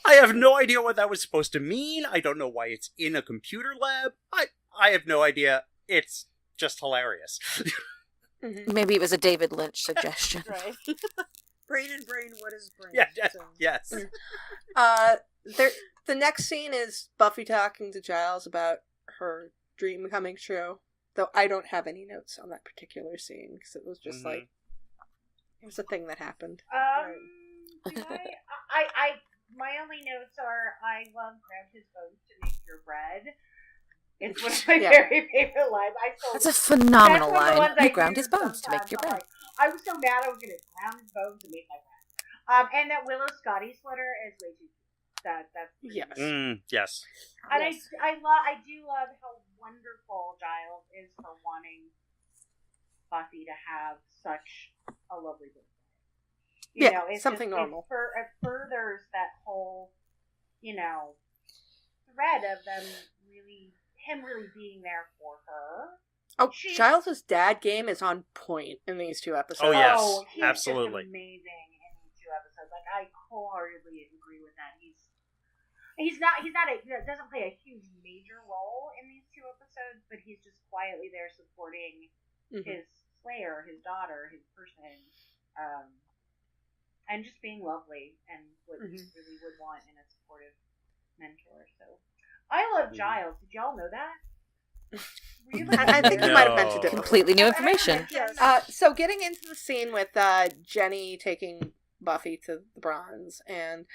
I have no idea what that was supposed to mean. I don't know why it's in a computer lab. I have no idea. It's just hilarious. Maybe it was a David Lynch suggestion. Right. Brain and brain, what is brain? Yeah, So. yes. The next scene is Buffy talking to Giles about her dream coming true. Though I don't have any notes on that particular scene because it was just it was a thing that happened. My only notes are I love ground his bones to make your bread. It's one of my very favorite lines. That's a phenomenal that's line. You ground his bones to make your bread. I was so mad I was going to ground his bones to make my bread. And that Willow Scotty sweater is way too cute. That's yes. Yes. And I do love how wonderful Giles is for wanting Buffy to have such a lovely birthday. It's something just, normal. It furthers that whole, thread of him really being there for her. Oh, Giles' dad game is on point in these two episodes. Oh, yes. He's Absolutely. just amazing in these two episodes. I wholeheartedly agree with that. He doesn't play a huge major role in these two episodes, but he's just quietly there supporting his slayer, his daughter, his person. and just being lovely and what Mhm. you really would want in a supportive mentor. So I love Giles. Did y'all know that? Really? I think you might have mentioned it. before. Completely new information. Yes. So getting into the scene with Jenny taking Buffy to the bronze, and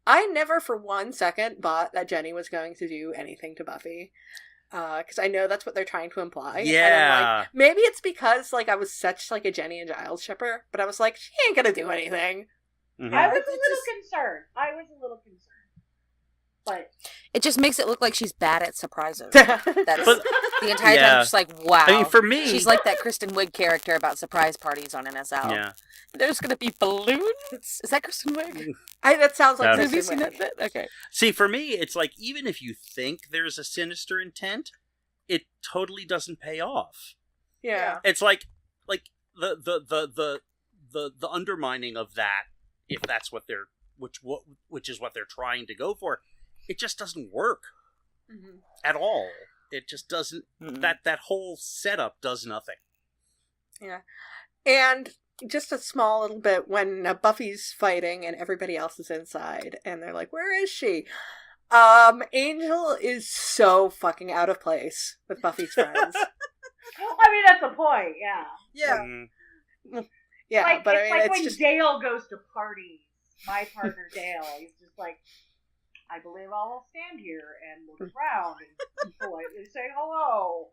I never for 1 second thought that Jenny was going to do anything to Buffy. Because I know that's what they're trying to imply. And I'm Yeah. like, maybe it's because like I was such like a Jenny and Giles shipper, but I was like, she ain't gonna do anything. Mhm. I was a It's little just- concerned. But It just makes it look like she's bad at surprises. That's That's But- the entire Yeah. time. Just like, wow. I mean, for me, She's like that Kristen Wiig character about surprise parties on NSL. yeah. There's gonna be balloons. Is that Kristen Wiig? that sounds like That Have you Kristen seen Wiig. that bit? Okay. See, for me, it's like even if you think there's a sinister intent, it totally doesn't pay off. Yeah. It's like the undermining of that, if that's what they're which is what they're trying to go for, it just doesn't work Mhm. at all. It just doesn't. Mm-mm. That whole setup does nothing. And just a small little bit when Buffy's fighting and everybody else is inside, and they're like, "Where is she?" Angel is so fucking out of place with Buffy's friends. I mean, that's the point. Yeah. Yeah. Mm. Yeah, like, but it's I mean, like it's when just Dale goes to parties. My partner Dale, he's just like, I believe I'll stand here and look around and politely say hello.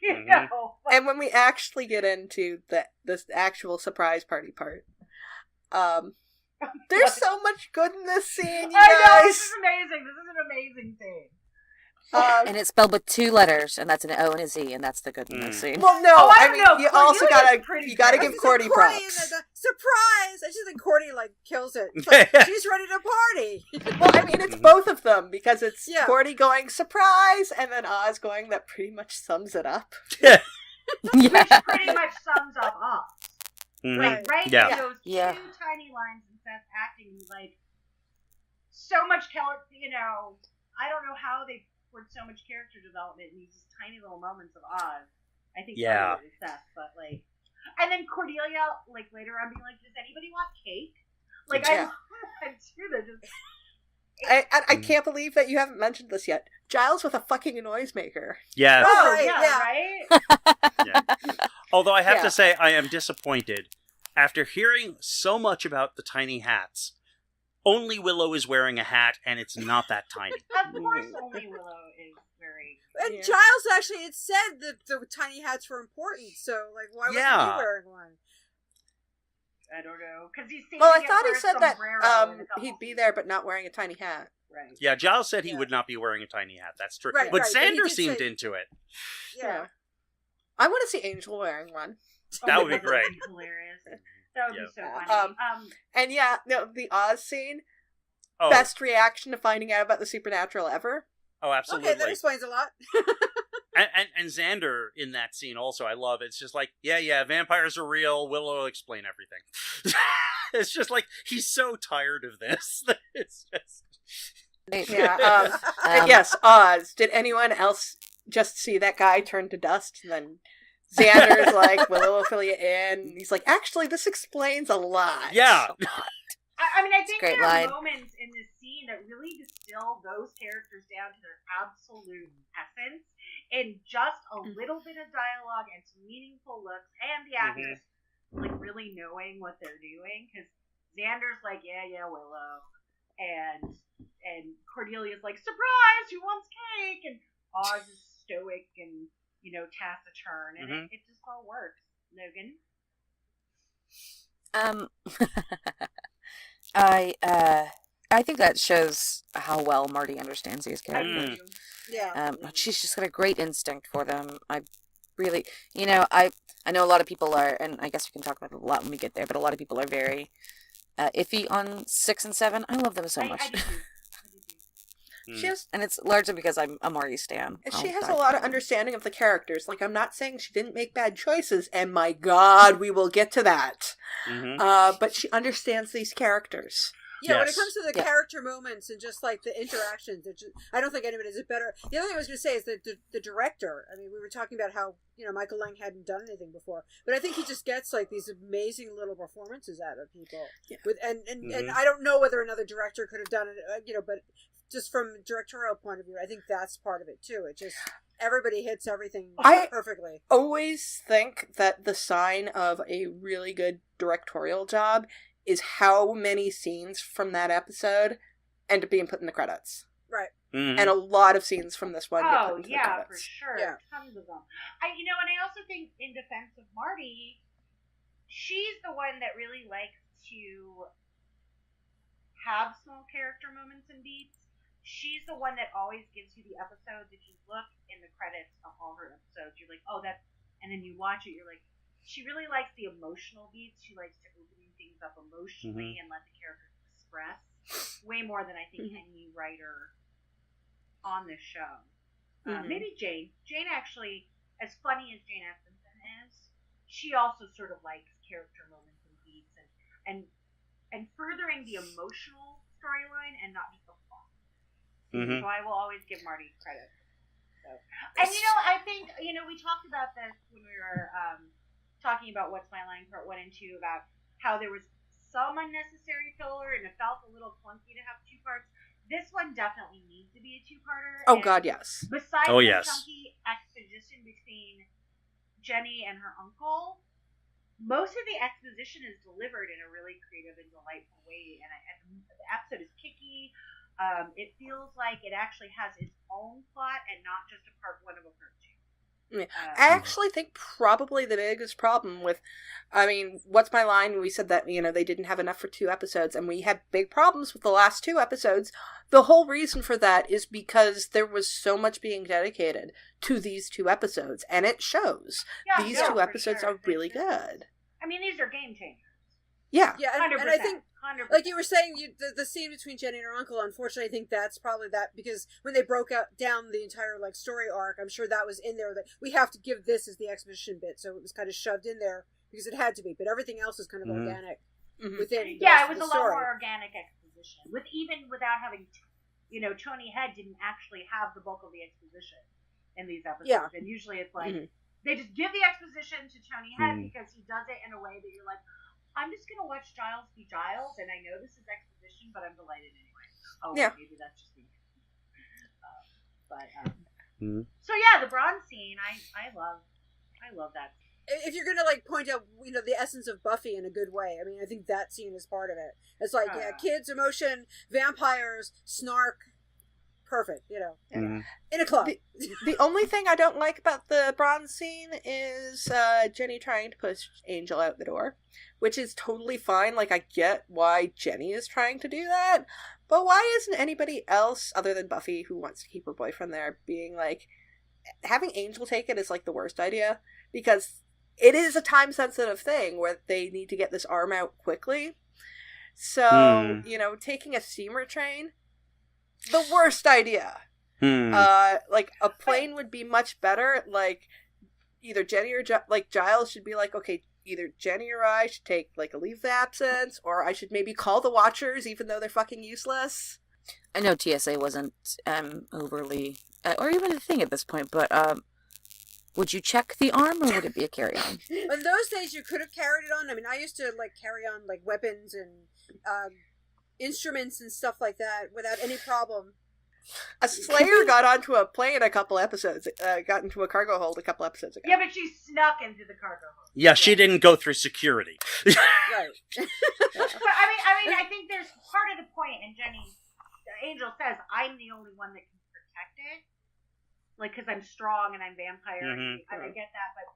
You know, like, And when we actually get into this actual surprise party part, there's so much good in this scene, you I know, this guys. is amazing. This is an amazing thing. And it's spelled with 2 letters, and that's an O and a Z, and that's the good in this scene. Well, no, Oh, I I don't mean, know. you also Cordelia's pretty you gotta good. give It's Cordy in props. the surprise! I just think Cordy like kills it. It's like, she's ready to party. Well, I mean, it's both of them because it's Yeah. Cordy going surprise, and then Oz going that pretty much sums it up. Yeah. Which pretty much sums up us. Mhm. Like, right? Yeah. Those Yeah. 2 tiny lines in Seth's acting, like, so much character, you know, I don't know how they poured so much character development in these tiny little moments of Oz. I think Yeah. part of it is Seth, but, like, and then Cordelia, like, later on being like, does anybody want cake? Like, Yeah. I do that just... I can't believe that you haven't mentioned this yet. Giles with a fucking noisemaker. Yes. Oh, right, yeah. right? Yeah. Although I have Yeah. to say, I am disappointed. After hearing so much about the tiny hats, only Willow is wearing a hat, and it's not that tiny. Of course, only Willow is very... And Yeah. Giles actually, it said that the tiny hats were important, so like, why wasn't Yeah. he wearing one? I don't know, because he's Well, I saving it thought for he a said that sombrero in a couple he'd be there, but not wearing a tiny hat. Right. Yeah, Giles said he Yeah. would not be wearing a tiny hat. That's true. Right, but right, but he Xander did seemed say- into it. Yeah. I want to see Angel wearing one. That would be That great. be hilarious. That would Yeah. be so funny. And yeah, no, the Oz scene, Oh, best reaction to finding out about the supernatural ever. oh, absolutely. Okay, that explains a lot. And Xander in that scene also, I love. It's just like, yeah, vampires are real. Willow will explain everything. It's just like he's so tired of this. It's just Yeah. And yes, Oz. Did anyone else just see that guy turn to dust? And then Xander's like, Willow will fill you in. He's like, actually, this explains a lot. yeah. I mean, I think great there line. are moments in this scene that really distill those characters down to their absolute essence in just a little bit of dialogue and some meaningful looks, and the actors like really knowing what they're doing. Because Xander's like, yeah, Willow, and Cordelia's like, surprise, who wants cake? And Oz is stoic and taciturn, and it just all works. Logan. I think that shows how well Marty understands these I characters. do. Yeah. She's just got a great instinct for them. I really, I know a lot of people are, and I guess we can talk about it a lot when we get there, but a lot of people are very iffy on 6 and 7. I love them so much. I do too. She has, And it's largely because I'm a Marty stan. and I'll she has die a for lot of them. understanding of the characters. Like, I'm not saying she didn't make bad choices, and my God, we will get to that. Mhm. But she understands these characters. Yeah, when it Yes. comes to the character moments and just like the interactions, I don't think anybody does it better. The other thing I was going to say is that the director. I mean, we were talking about how Michael Lang hadn't done anything before, but I think he just gets like these amazing little performances out of people. Yeah. And I don't know whether another director could have done it, but just from a directorial point of view, I think that's part of it too. It just everybody hits everything perfectly. I always think that the sign of a really good directorial job is how many scenes from that episode end up being put in the credits. Right. Mm-hmm. And a lot of scenes from this one get put into the credits. For sure. Yeah. Tons of them. And I also think in defense of Marty, she's the one that really likes to have small character moments and beats. She's the one that always gives you the episodes. If you look in the credits of all her episodes, you're like, oh, that's... And then you watch it, you're like, she really likes the emotional beats. She likes to open things up emotionally and let the characters express way more than I think any writer on this show. Maybe Jane. Jane actually, as funny as Jane Espenson is, she also sort of likes character moments and beats and furthering the emotional storyline and not just the plot. So I will always give Marty credit. So. And I think we talked about this when we were talking about What's My Line Part 1 and 2 about how there was some unnecessary filler and it felt a little clunky to have two parts. This one definitely needs to be a two-parter. Oh, God, yes. Besides the chunky exposition between Jenny and her uncle, most of the exposition is delivered in a really creative and delightful way, and the episode is kicky. It feels like it actually has its own plot and not just a part one of a part two. I actually think probably the biggest problem with, What's My Line? We said that, they didn't have enough for 2 episodes, and we had big problems with the last 2 episodes. The whole reason for that is because there was so much being dedicated to these 2 episodes, and it shows. These 2 episodes are really good. These are game changers. Yeah. Yeah, and I think, 100%. like you were saying, the scene between Jenny and her uncle, unfortunately, I think that's probably that, because when they broke down the entire, story arc, I'm sure that was in there, that we have to give this as the exposition bit, so it was kind of shoved in there, because it had to be, but everything else is kind of organic within the rest it was of the a lot story. more organic exposition, without having, Tony Head didn't actually have the bulk of the exposition in these episodes, and usually it's like, they just give the exposition to Tony Head because he does it in a way that you're like, I'm just going to watch Giles be Giles, and I know this is exposition, but I'm delighted anyway. Oh, maybe that's just me. So yeah, the bronze scene, I love that. If you're going to, point out, the essence of Buffy in a good way, I think that scene is part of it. It's like, kids, emotion, vampires, snark, perfect, in a club. The only thing I don't like about the bronze scene is Jenny trying to push Angel out the door, which is totally fine. I get why Jenny is trying to do that, but why isn't anybody else other than Buffy, who wants to keep her boyfriend there, being having Angel take it is the worst idea, because it is a time-sensitive thing where they need to get this arm out quickly. So, taking a steamer train, the worst idea. A plane would be much better. Either Jenny or Giles should be okay, either Jenny or I should take a leave of absence, or I should maybe call the Watchers, even though they're fucking useless. I know TSA wasn't overly, or even a thing at this point, but would you check the arm, or would it be a carry-on? In those days, you could have carried it on. I used to carry on weapons and instruments and stuff like that without any problem. A Slayer got onto a plane got into a cargo hold a couple episodes ago. Yeah, but she snuck into the cargo hold. Yeah, she didn't go through security. Right. But I think there's part of the point, and Angel says, I'm the only one that can protect it. Because I'm strong and I'm vampire, and I get that, but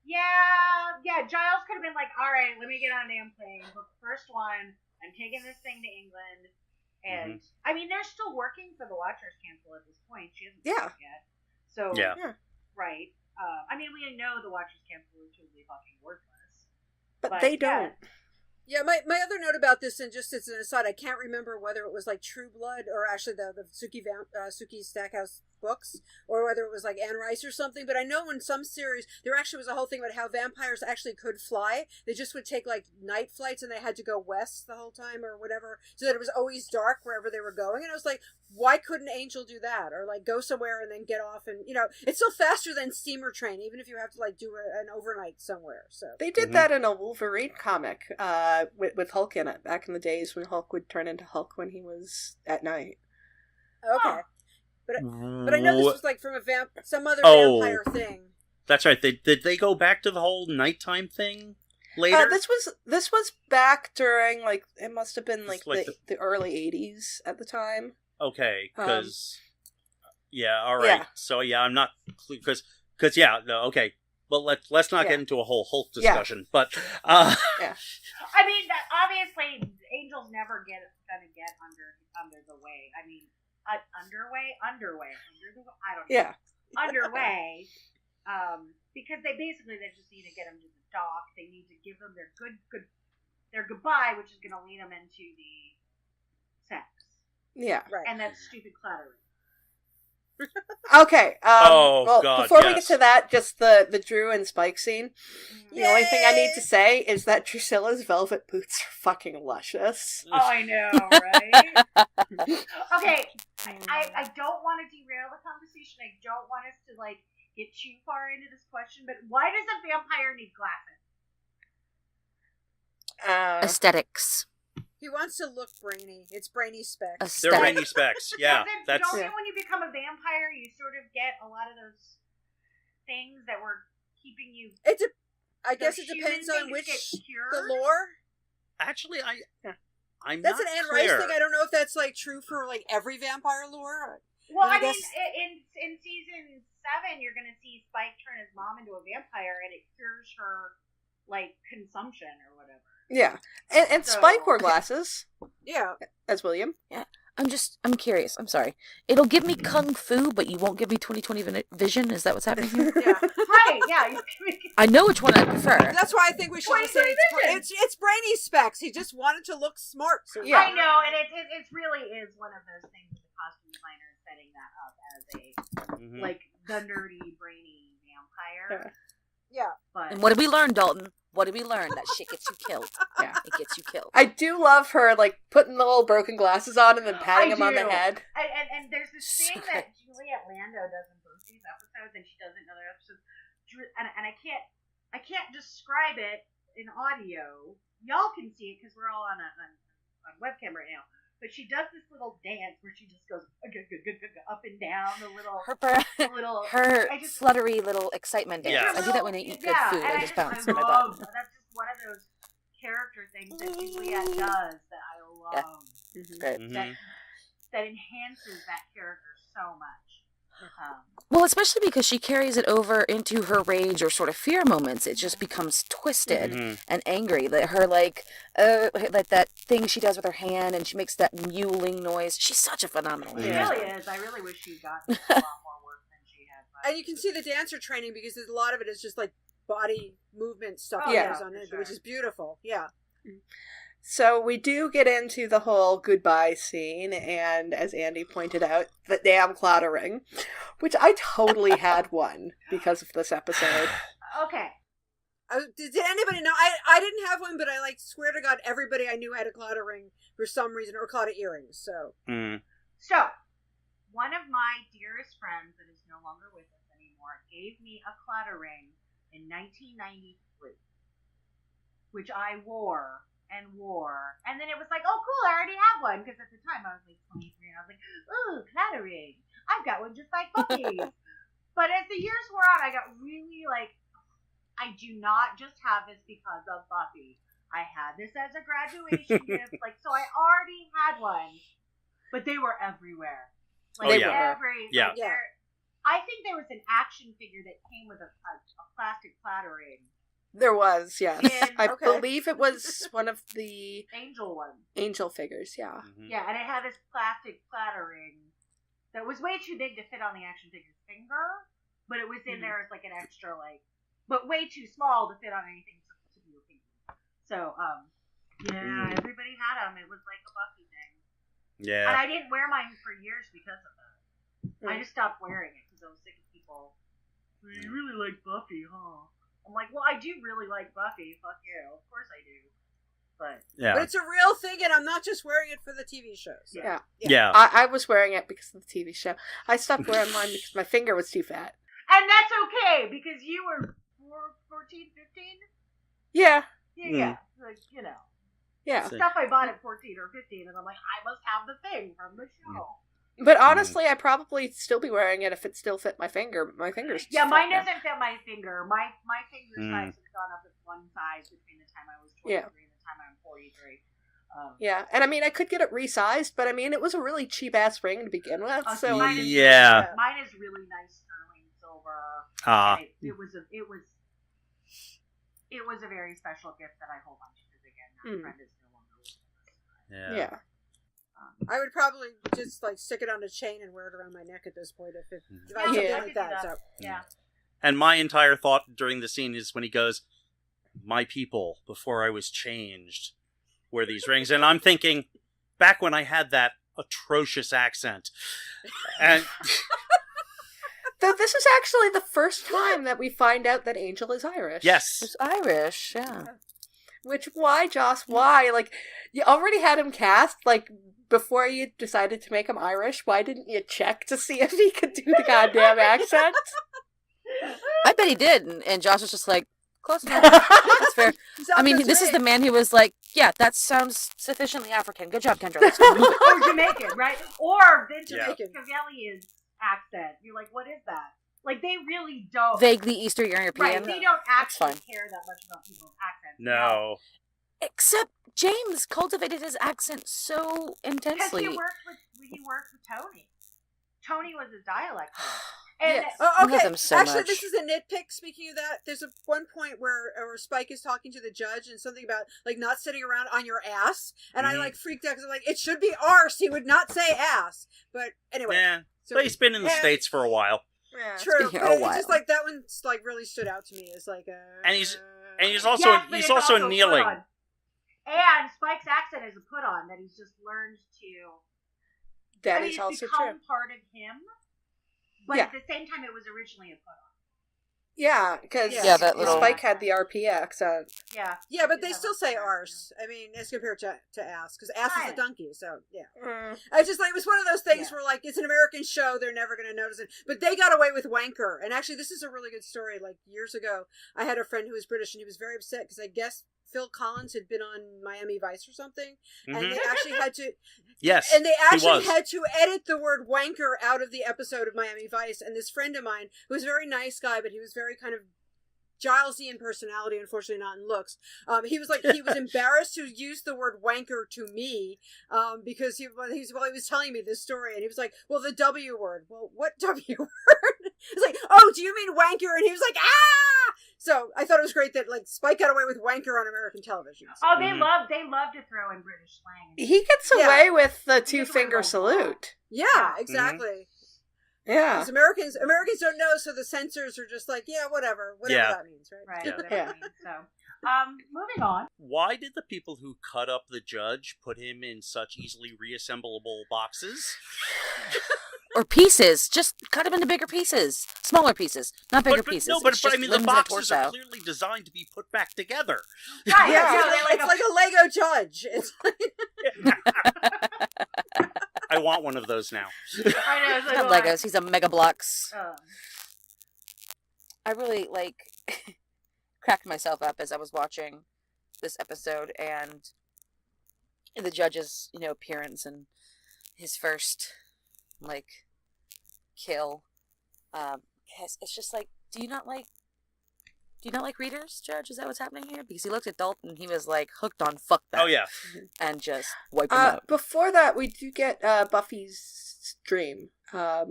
yeah, Giles could have been all right, let me get on a damn plane, book the first one, I'm taking this thing to England, and, they're still working for the Watchers Council at this point, she hasn't started yet, so, right, we know the Watchers Council is totally fucking worthless. But they don't. Yeah, my other note about this, and just as an aside, I can't remember whether it was like True Blood or actually the Suki Stackhouse books, or whether it was like Anne Rice or something, but I know in some series there actually was a whole thing about how vampires actually could fly. They just would take like night flights and they had to go west the whole time or whatever, so that it was always dark wherever they were going. And I was like, why couldn't Angel do that? Or like go somewhere and then get off, and it's still faster than steamer train, even if you have to like do an overnight somewhere. So they did that in a Wolverine comic with Hulk in it back in the days when Hulk would turn into Hulk when he was at night. Okay. But I know this was like from some other vampire thing. That's right. Did they go back to the whole nighttime thing later? This was back during like it must have been like the early 80s at the time. Okay, because all right. Yeah. So I'm not because okay. Well, let's not get into a whole Hulk discussion, but I mean, obviously, Angel's never gonna get under the way. I mean. Underway. I don't know. Yeah. Underway. Because they just need to get them to the dock. They need to give them their their goodbye, which is going to lead them into the sex. Yeah. Right. And that stupid clattering. Okay. God, before we get to that, just the Drew and Spike scene. The only thing I need to say is that Drusilla's velvet boots are fucking luscious. Oh, I know, right? Okay, I don't want to derail the conversation. I don't want us to like get too far into this question, but why does a vampire need glasses? Aesthetics. He wants to look brainy. It's brainy specs. They're brainy specs. Yeah, Don't you, when you become a vampire, you sort of get a lot of those things that were keeping you. I guess it depends on the lore. Actually, I'm that's not an Anne clear. Rice thing. I don't know if that's like true for like every vampire lore. Well, I mean, in season 7, you're going to see Spike turn his mom into a vampire, and it cures her like consumption or whatever. Yeah, and Spike wore glasses. Yeah, as William. Yeah, I'm curious. I'm sorry. It'll give me kung fu, but you won't give me 20/20 vision. Is that what's happening here? Yeah, right. Yeah, I know which one I prefer. That's why I think we should say it's brainy specs. He just wanted to look smart. So yeah, I know, and it really is one of those things with the costume designer setting that up as a like the nerdy, brainy vampire. Yeah. But and what did we learn, Dalton? What did we learn? That shit gets you killed. Yeah. It gets you killed. I do love her, like, putting the little broken glasses on and then patting him on the head. And there's this thing that Juliet Lando does in both these episodes, and she does in other episodes. And I can't describe it in audio. Y'all can see it because we're all on webcam right now. But she does this little dance where she just goes up and down the little fluttery little excitement dance. Yeah. I do that when I eat good food. I just bounce my butt. That's just one of those character things that Juliet does that I love. Yeah. That enhances that character so much. Well, especially because she carries it over into her rage or sort of fear moments. It just becomes twisted and angry. That her like that thing she does with her hand, and she makes that mewling noise. She's such a phenomenal. She really is. I really wish she'd gotten a lot more work than she has. And you can see the dancer training because a lot of it is just like body movement stuff on it, which is beautiful. Yeah. So we do get into the whole goodbye scene, and as Andie pointed out, the damn clattering, which I totally had one because of this episode. Okay. Did anybody know? I didn't have one, but I swear to God, everybody I knew had a clattering for some reason, or clatter earrings. So, So one of my dearest friends that is no longer with us anymore gave me a clattering in 1993, which I wore. And then it was like, oh cool, I already have one, because at the time I was like 23 and I was like, ooh, clattering, I've got one just like Buffy's. But as the years wore on, I got really I do not just have this because of Buffy. I had this as a graduation gift, so I already had one, but they were everywhere. I think there was an action figure that came with a plastic clattering. There was, yes. I believe it was one of the Angel figures, yeah. Yeah, and it had this plastic clattering that was way too big to fit on the action figure's finger, but it was in there as an extra, but way too small to fit on anything to be a finger. So, Yeah, everybody had them. It was like a Buffy thing. Yeah. And I didn't wear mine for years because of that. I just stopped wearing it because I was sick of people. You really like Buffy, huh? I'm like, well, I do really like Buffy. Fuck you. Of course I do. But it's a real thing, and I'm not just wearing it for the TV shows. So. Yeah. I was wearing it because of the TV show. I stopped wearing mine because my finger was too fat. And that's okay, because you were 14, 15? Yeah. Yeah. Like, you know. Yeah. Stuff I bought at 14 or 15, and I'm like, I must have the thing from the show. But honestly, I'd probably still be wearing it if it still fit my finger. But my finger's Yeah, mine now. doesn't fit my finger. My finger size has gone up with one size between the time I was 23 and the time I'm 43. Yeah, and I mean, I could get it resized, but I mean, it was a really cheap ass ring to begin with. So mine is really nice sterling silver. It was a very special gift that I hold on to because again, that friend is no longer with us. Yeah. I would probably just like stick it on a chain and wear it around my neck at this point if I was like that. So. Yeah. And my entire thought during the scene is when he goes, "My people, before I was changed, wear these rings," and I'm thinking, back when I had that atrocious accent, and though this is actually the first time that we find out that Angel is Irish. Yes, It's Irish. Yeah. Which why, Joss? Why? Like, you already had him cast. Like, before you decided to make him Irish, why didn't you check to see if he could do the goddamn accent? I bet he did, and Josh was just like, close enough. That's fair. I mean, this is the man who was like, yeah, that sounds sufficiently African. Good job, Kendra. Let's go. Or Jamaican, right? Or Vince Cavelli's accent. You're like, what is that? Like, they really don't. Vaguely Eastern European. Right, they don't actually care that much about people's accents. No. Except James cultivated his accent so intensely. Because he worked with Tony. Tony was his dialect coach. And okay. So actually, much. this is a nitpick. Speaking of that, there's one point where Spike is talking to the judge and something about like not sitting around on your ass, and I like freaked out because I'm like, it should be arse. He would not say ass. But anyway, so he's been in the States for a while. Yeah, true. But it's just like that one like really stood out to me as like and he's also kneeling. And Spike's accent is a put on that he's just learned to. That is also true. Part of him, but at the same time, it was originally a put on. Yeah, because Spike had the RP accent. Yeah, but they still say arse. I mean, as compared to ass, because ass is a donkey. So yeah, I just like it was one of those things where like it's an American show, they're never going to notice it, but they got away with wanker. And actually, this is a really good story. Like years ago, I had a friend who was British, and he was very upset because I guess Phil Collins had been on Miami Vice or something, and they actually had to. Yes, and they actually had to edit the word wanker out of the episode of Miami Vice. And this friend of mine, who was a very nice guy, but he was very kind of Gilesy in personality, unfortunately not in looks. He was embarrassed to use the word wanker to me, because he was telling me this story, and he was like, "Well, the W word." Well, what W word? It's like, "Oh, do you mean wanker?" And he was like, "Ah!" So I thought it was great that like Spike got away with wanker on American television. So. Oh, they love to throw in British slang. He gets away with the 2-finger salute. Yeah, exactly. Yeah. Because Americans don't know, so the censors are just like, yeah, whatever that means, right? Right. Whatever that means. So, moving on. Why did the people who cut up the judge put him in such easily reassemblable boxes? Or pieces. Just cut him into bigger pieces. Smaller pieces. Not bigger pieces. No, but I mean, the boxes are clearly designed to be put back together. Right, it's like a Lego judge. It's like... I want one of those now. I know. He's not Legos. He's a Mega Bloks. I really, cracked myself up as I was watching this episode and the judge's, appearance and his first, kill. It's just like, do you not like readers, Judge? Is that what's happening here? Because he looked at Dalton and he was hooked on fuck that. Oh yeah. And just wiped him out. Before that, we do get Buffy's dream. Of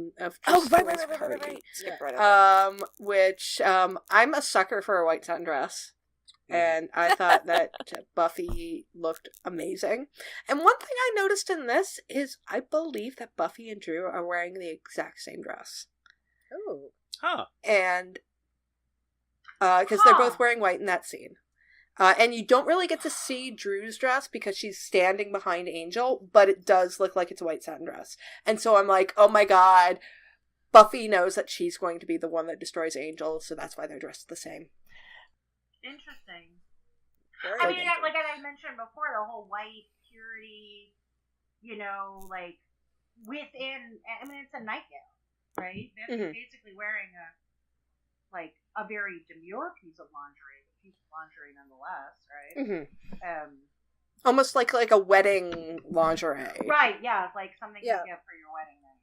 Right. Skip right over. Which I'm a sucker for a white sundress. And I thought that Buffy looked amazing. And one thing I noticed in this is I believe that Buffy and Drew are wearing the exact same dress. Oh. Huh. And because they're both wearing white in that scene. And you don't really get to see Drew's dress because she's standing behind Angel, but it does look like it's a white satin dress. And so I'm like, oh my god, Buffy knows that she's going to be the one that destroys Angel, so that's why they're dressed the same. Interesting. Very I mean, interesting. like I mentioned before, the whole white purity, like within. I mean, it's a nightgown, right? They're basically wearing a very demure piece of lingerie, but piece of lingerie nonetheless, right? Almost like a wedding lingerie. Right? Yeah, like something you get for your wedding night.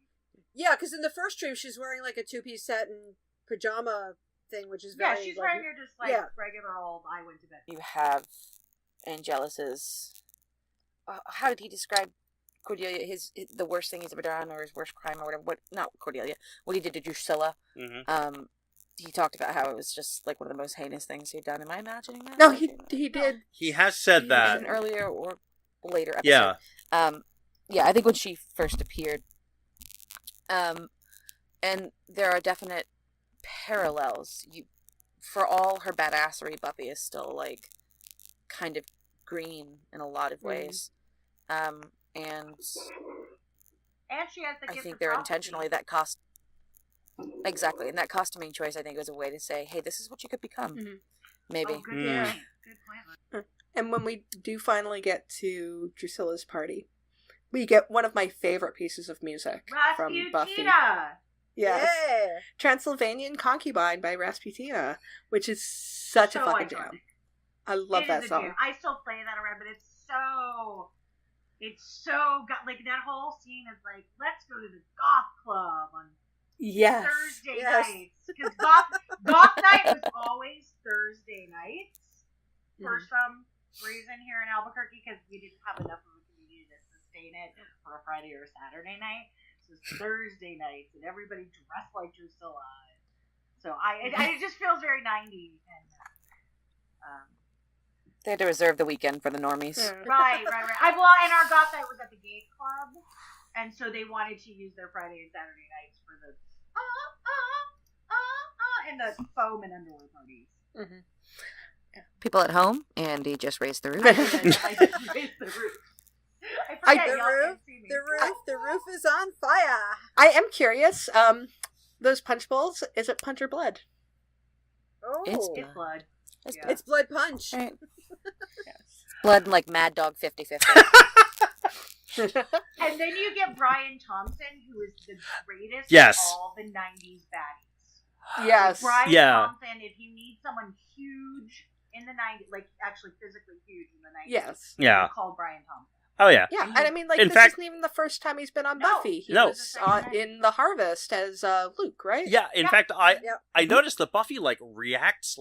Yeah, because in the first dream, she's wearing like a 2-piece satin pajama thing, which is very. Yeah, she's wearing your just regular old I went to bed. You have Angelus's. How did he describe Cordelia? The worst thing he's ever done, or his worst crime, or whatever. Not Cordelia. What he did to Drusilla. He talked about how it was just like one of the most heinous things he'd done. Am I imagining that? No, he did. He has said that an earlier or later episode. Yeah. I think when she first appeared. And there are definite parallels. For all her badassery, Buffy is still like kind of green in a lot of ways. And she has the gift I think of they're prophecy. intentionally exactly, and that costuming choice I think was a way to say, hey, this is what you could become. Maybe. Oh, good point. Good point. And when we do finally get to Drusilla's party, we get one of my favorite pieces of music from Buffy. Yes. Yeah. Transylvanian Concubine by Rasputina, which is such a fucking jam. I love that song. Jam. I still play that around, but it's so like that whole scene is like, let's go to the goth club on Thursday nights, because goth night was always Thursday nights for some reason here in Albuquerque, because we didn't have enough of a community to sustain it for a Friday or a Saturday night. So it's Thursday nights, and everybody dressed like Drusilla. So it just feels very 90s, and they had to reserve the weekend for the normies. Right. And our goth night was at the gay club, and so they wanted to use their Friday and Saturday nights for the and the foam and underwear parties. People at home, Andie just raised the roof. I just raised the roof. The roof is on fire. I am curious. Those punch bowls, is it punch or blood? Oh, It's blood. It's blood punch. Right. Blood and like Mad Dog 50-50. And then you get Brian Thompson, who is the greatest Yes. of all the 90s baddies. Yes. Brian Thompson, if you need someone huge in the 90s, like actually physically huge in the 90s, Yes. Yeah. called Brian Thompson. Oh, yeah. Yeah, and I mean, like, In this fact- isn't even the first time he's been on No. Buffy. He No. was in The Harvest as Luke, right? Yeah, in Yeah. fact, I Yep. noticed that Buffy, reacts,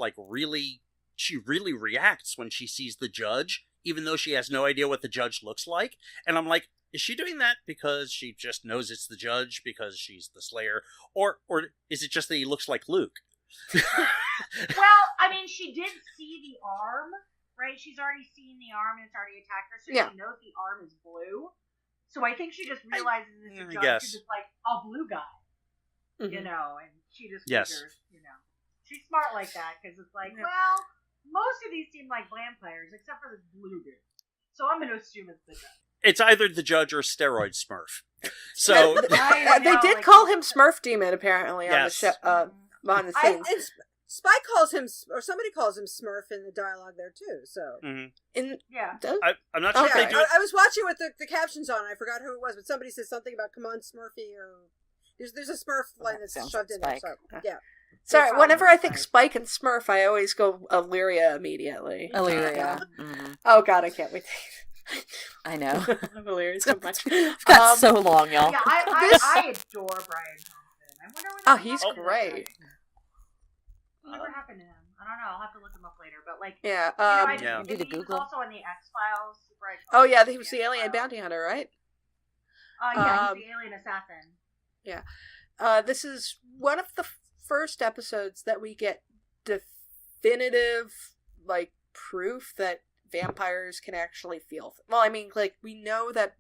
she really reacts when she sees the judge, even though she has no idea what the judge looks like. And I'm like, is she doing that because she just knows it's the judge because she's the Slayer? Or is it just that he looks like Luke? Well, I mean, she did see the arm, right? She's already seen the arm and it's already attacked her, so she knows the arm is blue. So I think she just realizes it's a I judge guess. who's just like a blue guy, Mhm. and she just Yes. figures, she's smart like that, because it's like, well, most of these seem like vampires except for this blue dude, so I'm going to assume it's the judge. It's either the judge or Steroid Smurf. So, They did call him Smurf Demon, apparently, on the Yes. show, behind the scenes. And Spike calls him, or somebody calls him Smurf in the dialogue there too. So Yeah. I'm not sure if they do it. I was watching with the captions on. I forgot who it was, but somebody said something about "Come on, Smurfy," or there's a Smurf line that's sounds shoved like in there. Spike. So yeah. Sorry, It's whenever fine. I think Spike and Smurf, I always go Illyria immediately. Illyria. Oh god, I can't wait. I know. I love Illyria so much. That's so long, y'all. Yeah, I adore Brian Thompson. I wonder what he's happened to that great. guy. Whatever happened to him? I don't know. I'll have to look him up later. But Yeah. Yeah. Do the he was Google. also in the X-Files. Right? Oh yeah, he was the alien bounty hunter, right? Yeah, he's the alien assassin. This is one of the first episodes that we get definitive, proof that vampires can actually feel. Well, I mean, we know that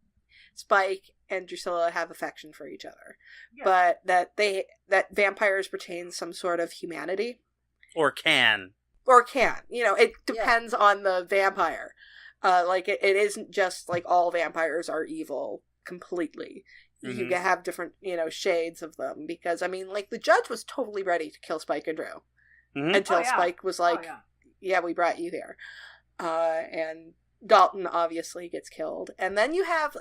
Spike and Drusilla have affection for each other, but that vampires retain some sort of humanity. Or can. or can. It depends on the vampire. Like, it isn't just, like, all vampires are evil completely. You can have different, shades of them. Because, I mean, like, the judge was totally ready to kill Spike and Drew. Until Spike was like, yeah, we brought you here. And Dalton obviously gets killed. And then you have,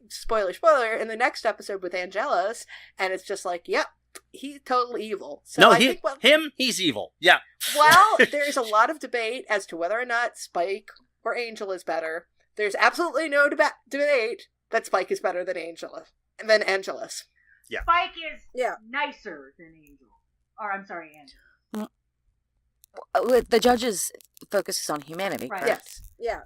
spoiler, in the next episode with Angelus, and it's just like, yep, he's totally evil. So he's evil. Yeah. Well, there's a lot of debate as to whether or not Spike or Angel is better. There's absolutely no debate that Spike is better than Angelus. Yeah. Spike is nicer than Angel. Or, I'm sorry, Angel. The judge's focus is on humanity, right? Yes. Yeah.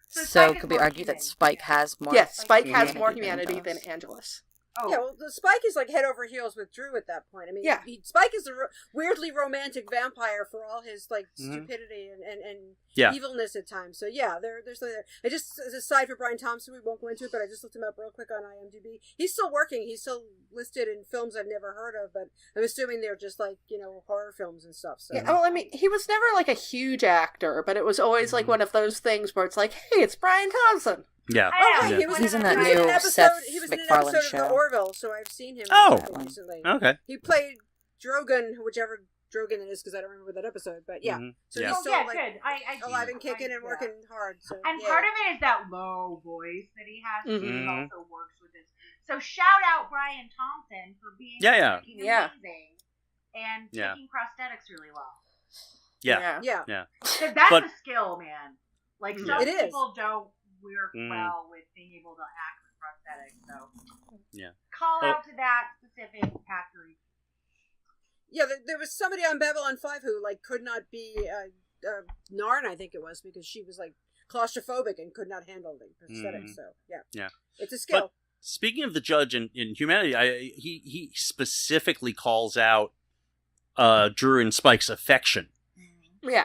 So could we argue that Spike has more? Yes, Spike has more humanity than Angelus. Oh. Yeah, well, Spike is like head over heels with Drew at that point. I mean, Spike is a weirdly romantic vampire for all his like stupidity and evilness at times. So yeah, there's something there. I just, as a side for Brian Thompson, we won't go into it, but I just looked him up real quick on IMDb. He's still working. He's still listed in films I've never heard of, but I'm assuming they're just like horror films and stuff. So. Yeah, well, I mean, he was never like a huge actor, but it was always like one of those things where it's like, hey, it's Brian Thompson. Yeah. Okay, He's in that new Seth MacFarlane show. Of The Orville, so I've seen him recently. Okay. He played Drogon, whichever Drogon it is, because I don't remember that episode, but yeah. So he's still good. I alive and kicking and working hard. So, and part of it is that low voice that he has, too, he also works with this. So shout out Brian Thompson for being amazing and taking prosthetics really well. Yeah. Because that's a skill, man. Like, some people don't work well with being able to act with prosthetics, so call out to that specific actor. Yeah, there was somebody on Babylon 5 who like could not be Narn, I think it was, because she was like claustrophobic and could not handle the prosthetics. So yeah, it's a skill. But speaking of the judge in Humanity, he specifically calls out Drew and Spike's affection,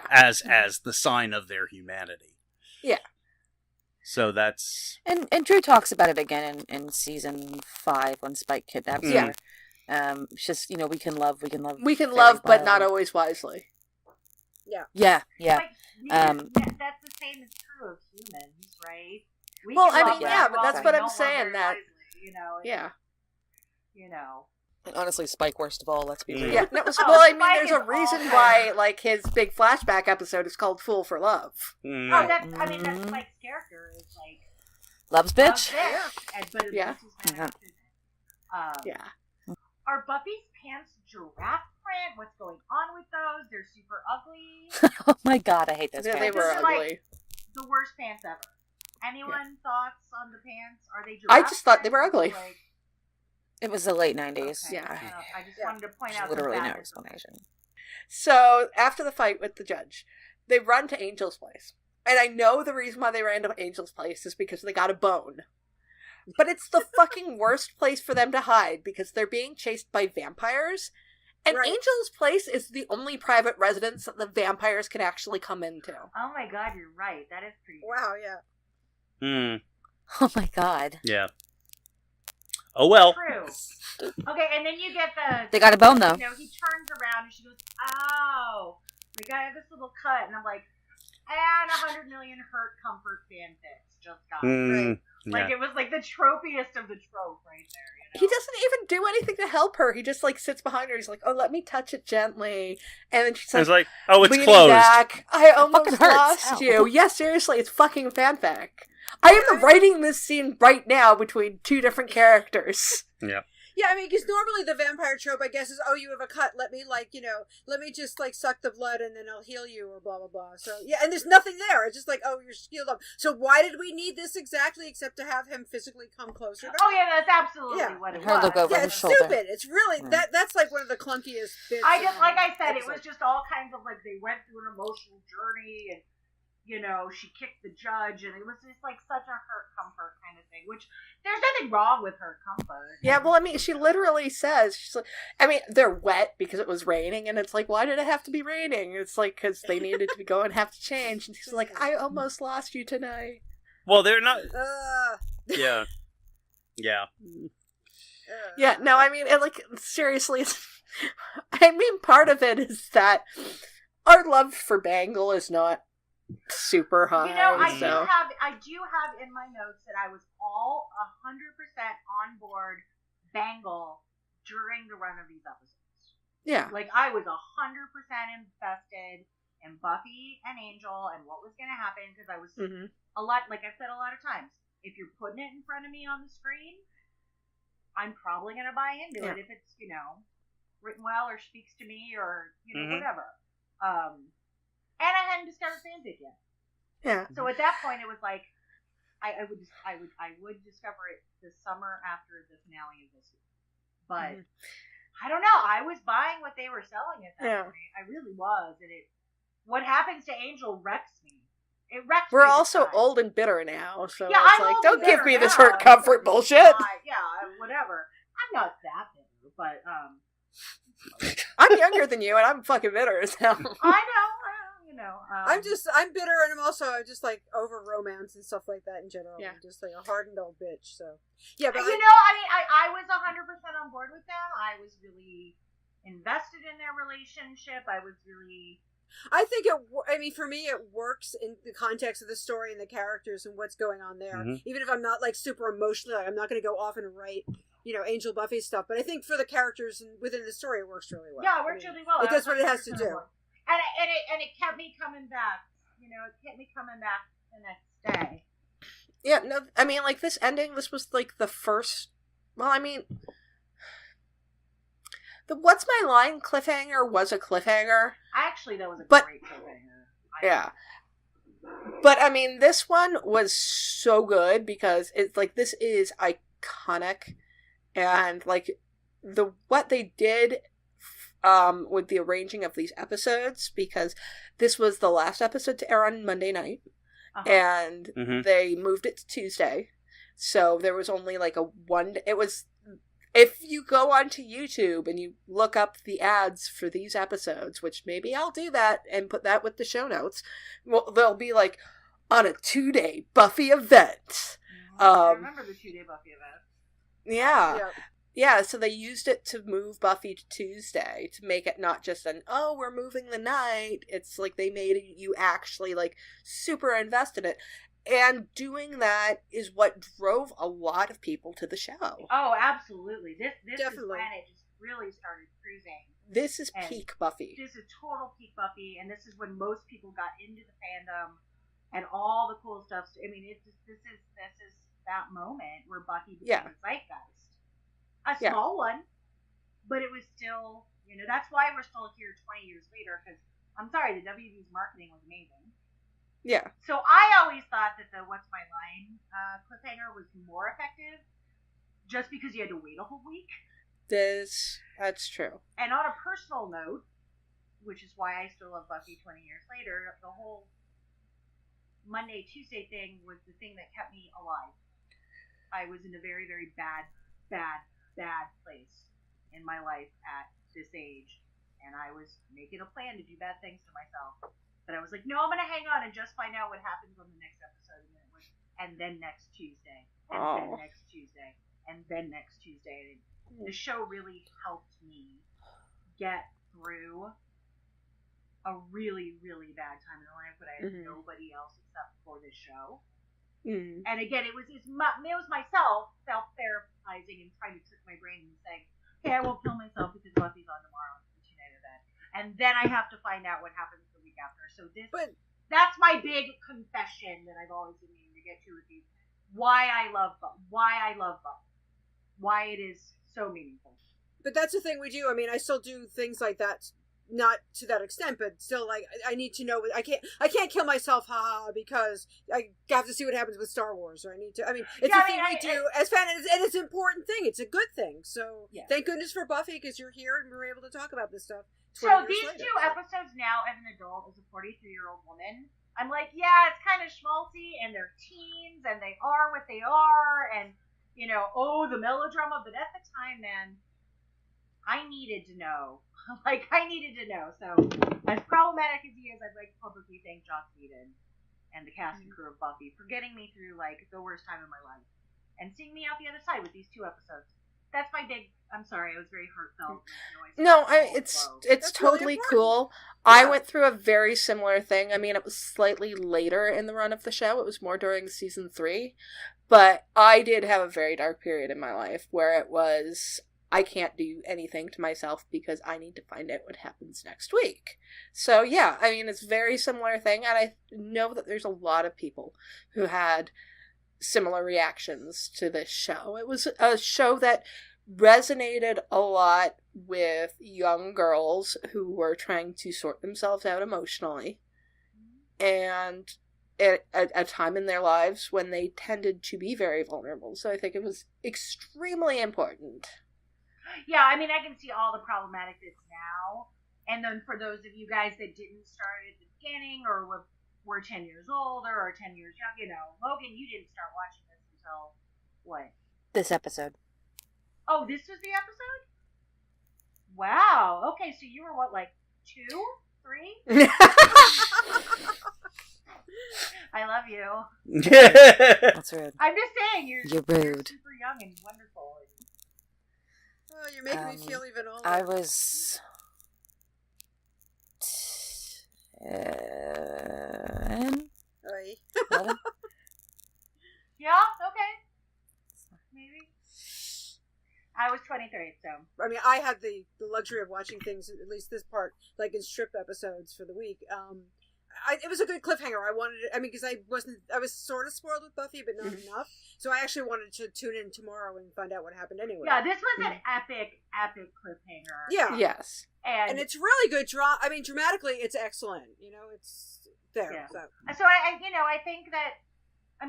as the sign of their humanity. Yeah. So that's and Drew talks about it again in season 5 when Spike kidnaps her. It's just we can love, but not always wisely. Yeah. Like, that's the same is true of humans, right? But that's what I'm saying. That And honestly, Spike, worst of all, let's be real. Yeah, there's a reason why, like, his big flashback episode is called "Fool for Love." That's Spike's character is like loves bitch. Are Buffy's pants giraffe print? What's going on with those? They're super ugly. Oh my god, I hate those pants. They were ugly. Like, the worst pants ever. Anyone thoughts on the pants? Are they giraffe I just thought they were ugly. It was the late 90s. Okay. Yeah. I just wanted to point out literally that no explanation. So, after the fight with the judge, they run to Angel's place. And I know the reason why they ran to Angel's place is because they got a bone. But it's the fucking worst place for them to hide because they're being chased by vampires. And Angel's place is the only private residence that the vampires can actually come into. Oh my god, you're right. That is pretty wow, yeah. Oh my god. Yeah. Oh well. True. Okay, and then you get They got a bone though. He turns around and she goes, "Ow!" Like I have this little cut, and I'm like, "And 100 million hurt comfort fanfics just got it." Like it was like the tropiest of the trope right there. He doesn't even do anything to help her. He just like sits behind her. He's like, "Oh, let me touch it gently," and then she's like, "Oh, it's closed." Back. I almost lost you. Yeah, seriously, it's fucking fanfic. I am writing this scene right now between two different characters. Yeah. Yeah, I mean, because normally the vampire trope, I guess, is, oh, you have a cut, let me, let me just, suck the blood and then I'll heal you, or blah, blah, blah. So, yeah, and there's nothing there. It's just like, oh, you're healed up. So why did we need this exactly except to have him physically come closer to her? Oh, yeah, that's absolutely what it was. Look over his it's shoulder. Stupid. It's really, that's, one of the clunkiest bits. Like I said, it was just all kinds of, they went through an emotional journey and, she kicked the judge, and it was just such a hurt comfort kind of thing, which there's nothing wrong with hurt comfort. Yeah, well, I mean, she literally says, she's like, I mean, they're wet because it was raining, and it's like, why did it have to be raining? It's like, because they needed to go and have to change, and she's like, I almost lost you tonight. Well, they're not... Yeah. Yeah. Yeah, no, I mean, seriously, I mean, part of it is that our love for Bangle is not super high. You know, I so. do have in my notes that I was all 100% on board Bangle during the run of these episodes. Yeah. Like, I was 100% invested in Buffy and Angel and what was going to happen, because I was a lot, like I've said a lot of times, if you're putting it in front of me on the screen, I'm probably going to buy into it if it's, you know, written well or speaks to me or, you know, whatever. And I hadn't discovered fanfic yet. Yeah. So at that point, it was like, I would discover it the summer after the finale of this year. But I don't know. I was buying what they were selling at that point. I really was. And what happens to Angel wrecks me. It wrecks me. We're also old and bitter now, so yeah, it's I'm like, old don't and give bitter me this now. hurt comfort bullshit. Whatever. I'm not that bitter, but I'm younger than you, and I'm fucking bitter as hell. I know. You know. I'm bitter, and I'm also just like over romance and stuff like that in general. Yeah. I'm just like a hardened old bitch. So yeah, but you know, I mean, I was 100% on board with them. I was really invested in their relationship. I was really. I think for me, it works in the context of the story and the characters and what's going on there. Even if I'm not like super emotionally, like, I'm not going to go off and write, you know, Angel Buffy stuff. But I think for the characters and within the story, it works really well. Yeah, it works really well. It does what it has to do. And it kept me coming back. You know, it kept me coming back the next day. Yeah, no, I mean, like, this ending, this was, like, the first, well, I mean, the What's My Line cliffhanger was a cliffhanger. Actually, that was a great cliffhanger. Yeah. But, I mean, this one was so good because it's, like, this is iconic, and, like, what they did with the arranging of these episodes, because this was the last episode to air on Monday night, and they moved it to Tuesday, so there was only like if you go onto YouTube and you look up the ads for these episodes, which maybe I'll do that and put that with the show notes, well, they'll be like, on a 2-day Buffy event. I remember the 2-day Buffy event. Yeah. Yeah, so they used it to move Buffy to Tuesday, to make it not just we're moving the night. It's like they made you actually, like, super invested in it. And doing that is what drove a lot of people to the show. Oh, absolutely. This Definitely. is when it just really started cruising. This is peak Buffy. This is total peak Buffy, and this is when most people got into the fandom and all the cool stuff. I mean, this is that moment where Buffy became a zeitgeist. A small one, but it was still, you know, that's why we're still here 20 years later, because, I'm sorry, the WB's marketing was amazing. Yeah. So I always thought that the What's My Line cliffhanger was more effective, just because you had to wait a whole week. That's true. And on a personal note, which is why I still love Buffy 20 years later, the whole Monday, Tuesday thing was the thing that kept me alive. I was in a very, very bad place in my life at this age, and I was making a plan to do bad things to myself, but I was like, no, I'm gonna hang on and just find out what happens on the next episode, and then next Tuesday, and then next Tuesday, and then next Tuesday. And the show really helped me get through a really, really bad time in my life, but I had nobody else except for this show. And again, it was myself self-therapizing and trying to trick my brain and saying, okay, I won't kill myself because Buffy's on tomorrow, it's the 2-night event. And then I have to find out what happens the week after. So that's my big confession that I've always been needing to get to with these. Why I love Buffy. Why it is so meaningful. But that's the thing we do. I mean, I still do things like that. Not to that extent, but still, like, I need to know. I can't kill myself, haha, because I have to see what happens with Star Wars. Or I need to. I mean, it's a thing we do as fans, and it's an important thing. It's a good thing. So thank goodness for Buffy, because you're here and we're able to talk about this stuff. So these two episodes now, as an adult, as a 43-year-old woman, I'm like, yeah, it's kind of schmaltzy, and they're teens, and they are what they are, and you know, the melodrama. But at the time, man, I needed to know. So, as problematic as he is, I'd like to publicly thank Joss Whedon and the cast and crew of Buffy for getting me through, like, the worst time in my life. And seeing me out the other side with these 2 episodes. That's my big... I'm sorry, I was very heartfelt. No, it's totally cool. I went through a very similar thing. I mean, it was slightly later in the run of the show. It was more during season 3. But I did have a very dark period in my life where it was, I can't do anything to myself because I need to find out what happens next week. So yeah, I mean, it's a very similar thing. And I know that there's a lot of people who had similar reactions to this show. It was a show that resonated a lot with young girls who were trying to sort themselves out emotionally. And at a time in their lives when they tended to be very vulnerable. So I think it was extremely important. Yeah, I mean, I can see all the problematic bits now. And then for those of you guys that didn't start at the beginning or were 10 years older or 10 years young, you know, Logan, you didn't start watching this until what? This episode. Oh, this was the episode? Wow. Okay, so you were what, like 2? 3? I love you. That's rude. I'm just saying, you're rude. Super young and wonderful. Oh, you're making me feel even older. I was 10. Oy. 11? Yeah, okay. Maybe. I was 23, so. I mean, I had the luxury of watching things, at least this part, like in strip episodes for the week. It was a good cliffhanger. Because I was sort of spoiled with Buffy, but not enough. So I actually wanted to tune in tomorrow and find out what happened anyway. Yeah, this was an epic cliffhanger. Yeah. Yes. And it's really good dramatically, it's excellent. You know, it's there. Yeah. So I think that, I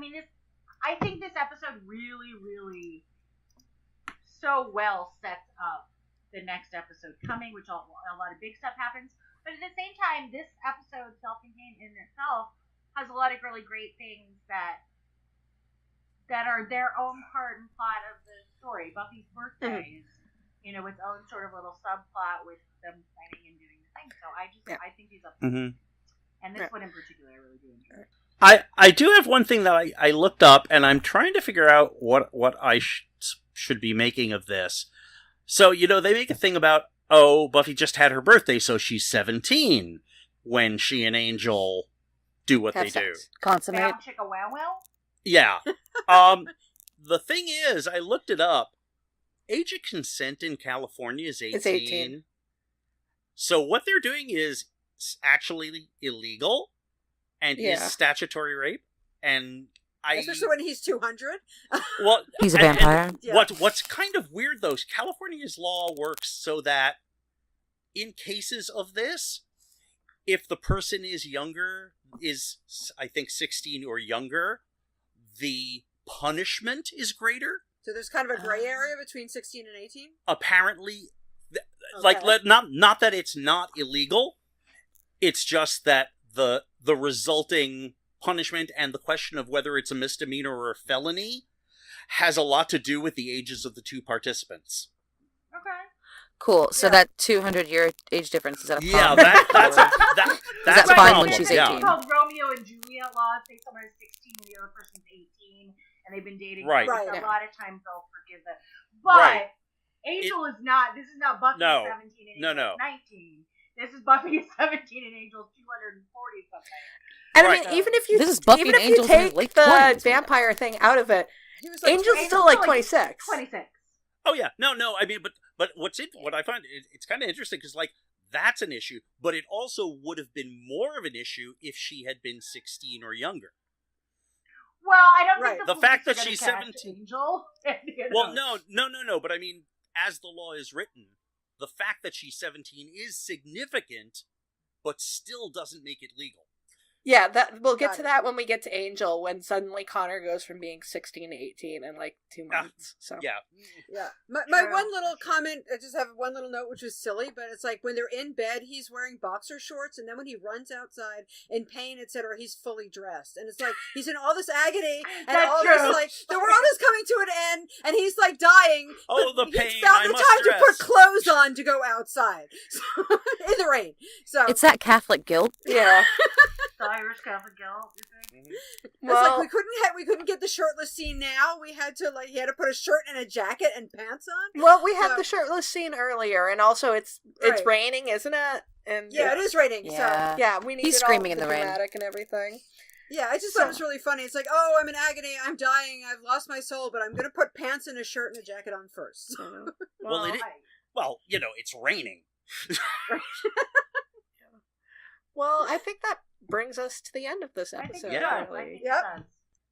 think this episode really, really so well sets up the next episode coming, which a lot of big stuff happens. But at the same time, this episode, self-contained in itself, has a lot of really great things that are their own part and plot of the story. Buffy's birthday is, its own sort of little subplot with them planning and doing the thing. So I think these episodes, and this one in particular, I really do enjoy. I do have one thing that I looked up, and I'm trying to figure out what I should be making of this. So, they make a thing about, Buffy just had her birthday, so she's 17 when she and Angel do what they do. Consummate. Bam, chicka, wow, wow? Yeah. The thing is, I looked it up. Age of consent in California is 18. It's 18. So what they're doing is actually illegal and is statutory rape. And especially when he's 200. Well, he's a vampire. What's kind of weird, though, is California's law works so that in cases of this, if the person is I think 16 or younger, the punishment is greater. So there's kind of a gray area between 16 and 18? Apparently, not that it's not illegal, it's just that the resulting punishment and the question of whether it's a misdemeanor or a felony has a lot to do with the ages of the two participants. Okay. Cool. So that 200-year age difference, is that a Yeah, problem? that's fine when she's 18? It's called Romeo and Juliet laws. Say someone is 16 and the other person's 18, and they've been dating. Right. A lot of times they'll forgive that. But Angel is not. This is not Buffy 17 and Angel 19. This is Buffy 17 and Angel 240 something. And I mean, even if you take the vampire thing out of it, Angel's still like 26. 26. Oh yeah, no. I mean, but what I find it's kind of interesting because that's an issue, but it also would have been more of an issue if she had been 16 or younger. Well, I don't think the fact that she's 17. Angel. Well, no. But I mean, as the law is written, the fact that she's 17 is significant, but still doesn't make it legal. Yeah, we'll get to that when we get to Angel, when suddenly Connor goes from being 16 to 18 in 2 months. So yeah. My one little comment, I just have one little note, which was silly, but it's when they're in bed, he's wearing boxer shorts, and then when he runs outside in pain, etc., he's fully dressed, and it's he's in all this agony, and all this the world is coming to an end, and he's dying. Oh, the pain! He's found the time to put clothes on to go outside in the rain. So it's that Catholic guilt. Yeah. The Irish Catholic guilt, you think? It's like we couldn't get the shirtless scene now. We had to he had to put a shirt and a jacket and pants on. Well, we had the shirtless scene earlier, and also it's raining, isn't it? And yeah, it is raining. Yeah. So yeah, we need He's it screaming all in the rain. dramatic and everything. yeah, I just thought it was really funny. It's like, oh, I'm in agony, I'm dying, I've lost my soul, but I'm gonna put pants and a shirt and a jacket on first. Well, it's raining. Well, I think that brings us to the end of this I think episode. it does. I think it does.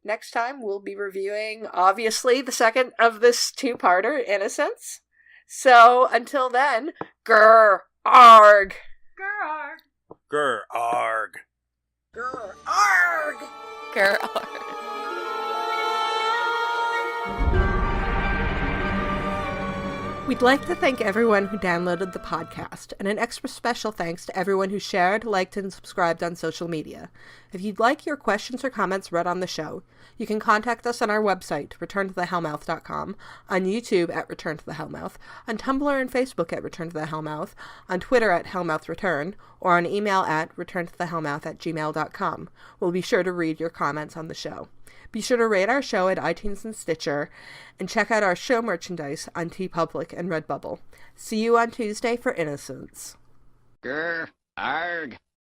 Next time, we'll be reviewing, obviously, the second of this two-parter, Innocence. So, until then, grr, arg! Grr, arg. Grr, arg. Grr, arg! Grr, arg. We'd like to thank everyone who downloaded the podcast, and an extra special thanks to everyone who shared, liked, and subscribed on social media. If you'd like your questions or comments read on the show, you can contact us on our website, returntothehellmouth.com, on YouTube at Return to the Hellmouth, on Tumblr and Facebook at Return to the Hellmouth, on Twitter at HellmouthReturn, or on email at returntothehellmouth@gmail.com. We'll be sure to read your comments on the show. Be sure to rate our show at iTunes and Stitcher, and check out our show merchandise on TeePublic and Redbubble. See you on Tuesday for Innocence. Grr, arg.